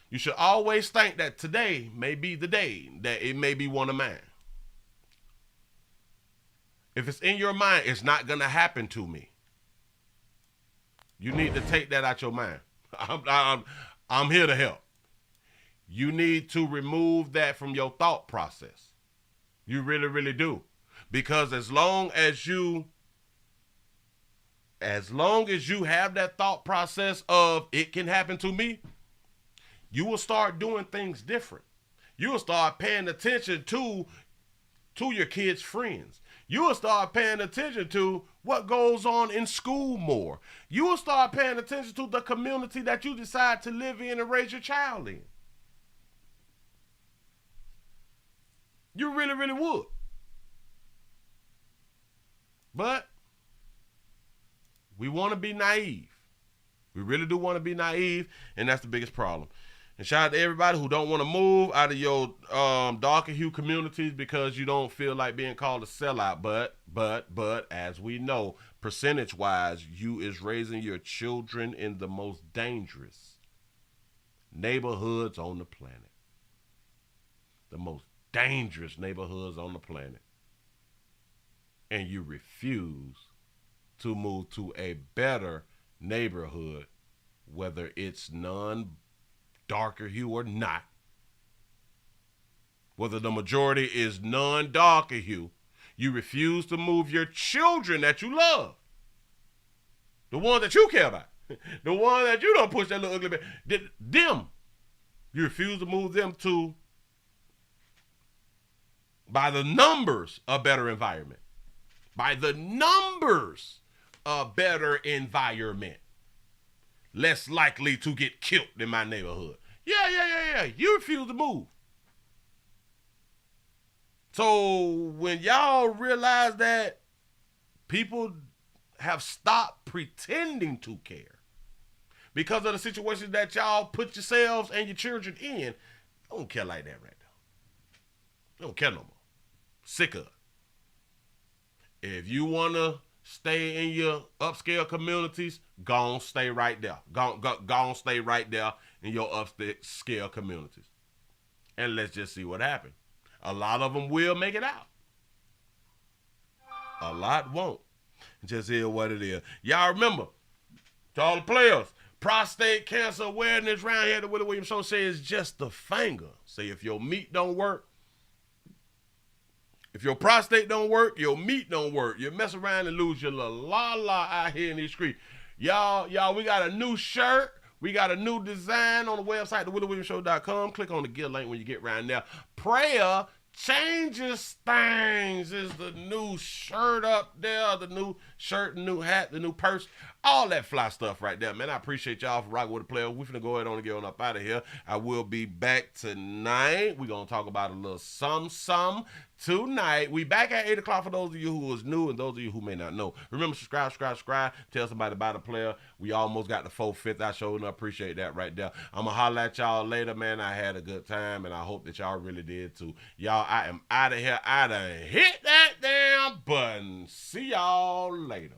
S1: You should always think that today may be the day that it may be one of mine. If it's in your mind, it's not going to happen to me. You need to take that out your mind. I'm here to help. You need to remove that from your thought process. You really, really do. Because as long as you have that thought process of it can happen to me, you will start doing things different. You will start paying attention to your kids' friends. You will start paying attention to what goes on in school more. You will start paying attention to the community that you decide to live in and raise your child in. You really, really would. But we want to be naive. We really do want to be naive, and that's the biggest problem. And shout out to everybody who don't want to move out of your darker hue communities because you don't feel like being called a sellout. But as we know, percentage-wise, you is raising your children in the most dangerous neighborhoods on the planet. The most dangerous neighborhoods on the planet. And you refuse to move to a better neighborhood, whether it's darker hue or not, whether the majority is non-darker hue, you refuse to move your children that you love, the ones that you care about, the one that you don't push that little ugly bit, them, you refuse to move them to, by the numbers, a better environment. By the numbers, a better environment. Less likely to get killed in my neighborhood. Yeah. You refuse to move. So when y'all realize that people have stopped pretending to care because of the situations that y'all put yourselves and your children in, I don't care like that right now. I don't care no more. Sick of it. If you want to stay in your upscale communities, go on, stay right there. Go on, stay right there in your upscale communities. And let's just see what happens. A lot of them will make it out. A lot won't. Just hear what it is. Y'all remember, to all the players, prostate cancer awareness round here, the Willie Williams Show says just the finger. Say if your meat don't work, if your prostate don't work, your meat don't work. You mess around and lose your little la-la out here in these streets. Y'all, we got a new shirt. We got a new design on the website, thewilliewilliamsshow.com. Click on the gear link when you get around there. Prayer changes things is the new shirt up there, the new shirt, the new hat, the new purse, all that fly stuff right there, man. I appreciate y'all for rocking with the player. We're finna go ahead and get on up out of here. I will be back tonight. We're gonna talk about a little some tonight. We back at 8 o'clock for those of you who is new and those of you who may not know. Remember, subscribe. Tell somebody about the player. We almost got the 4/5. I sure enough appreciate that right there. I'm gonna holler at y'all later, man. I had a good time, and I hope that y'all really did too. Y'all, I am out of here. I done hit that damn button. See y'all later.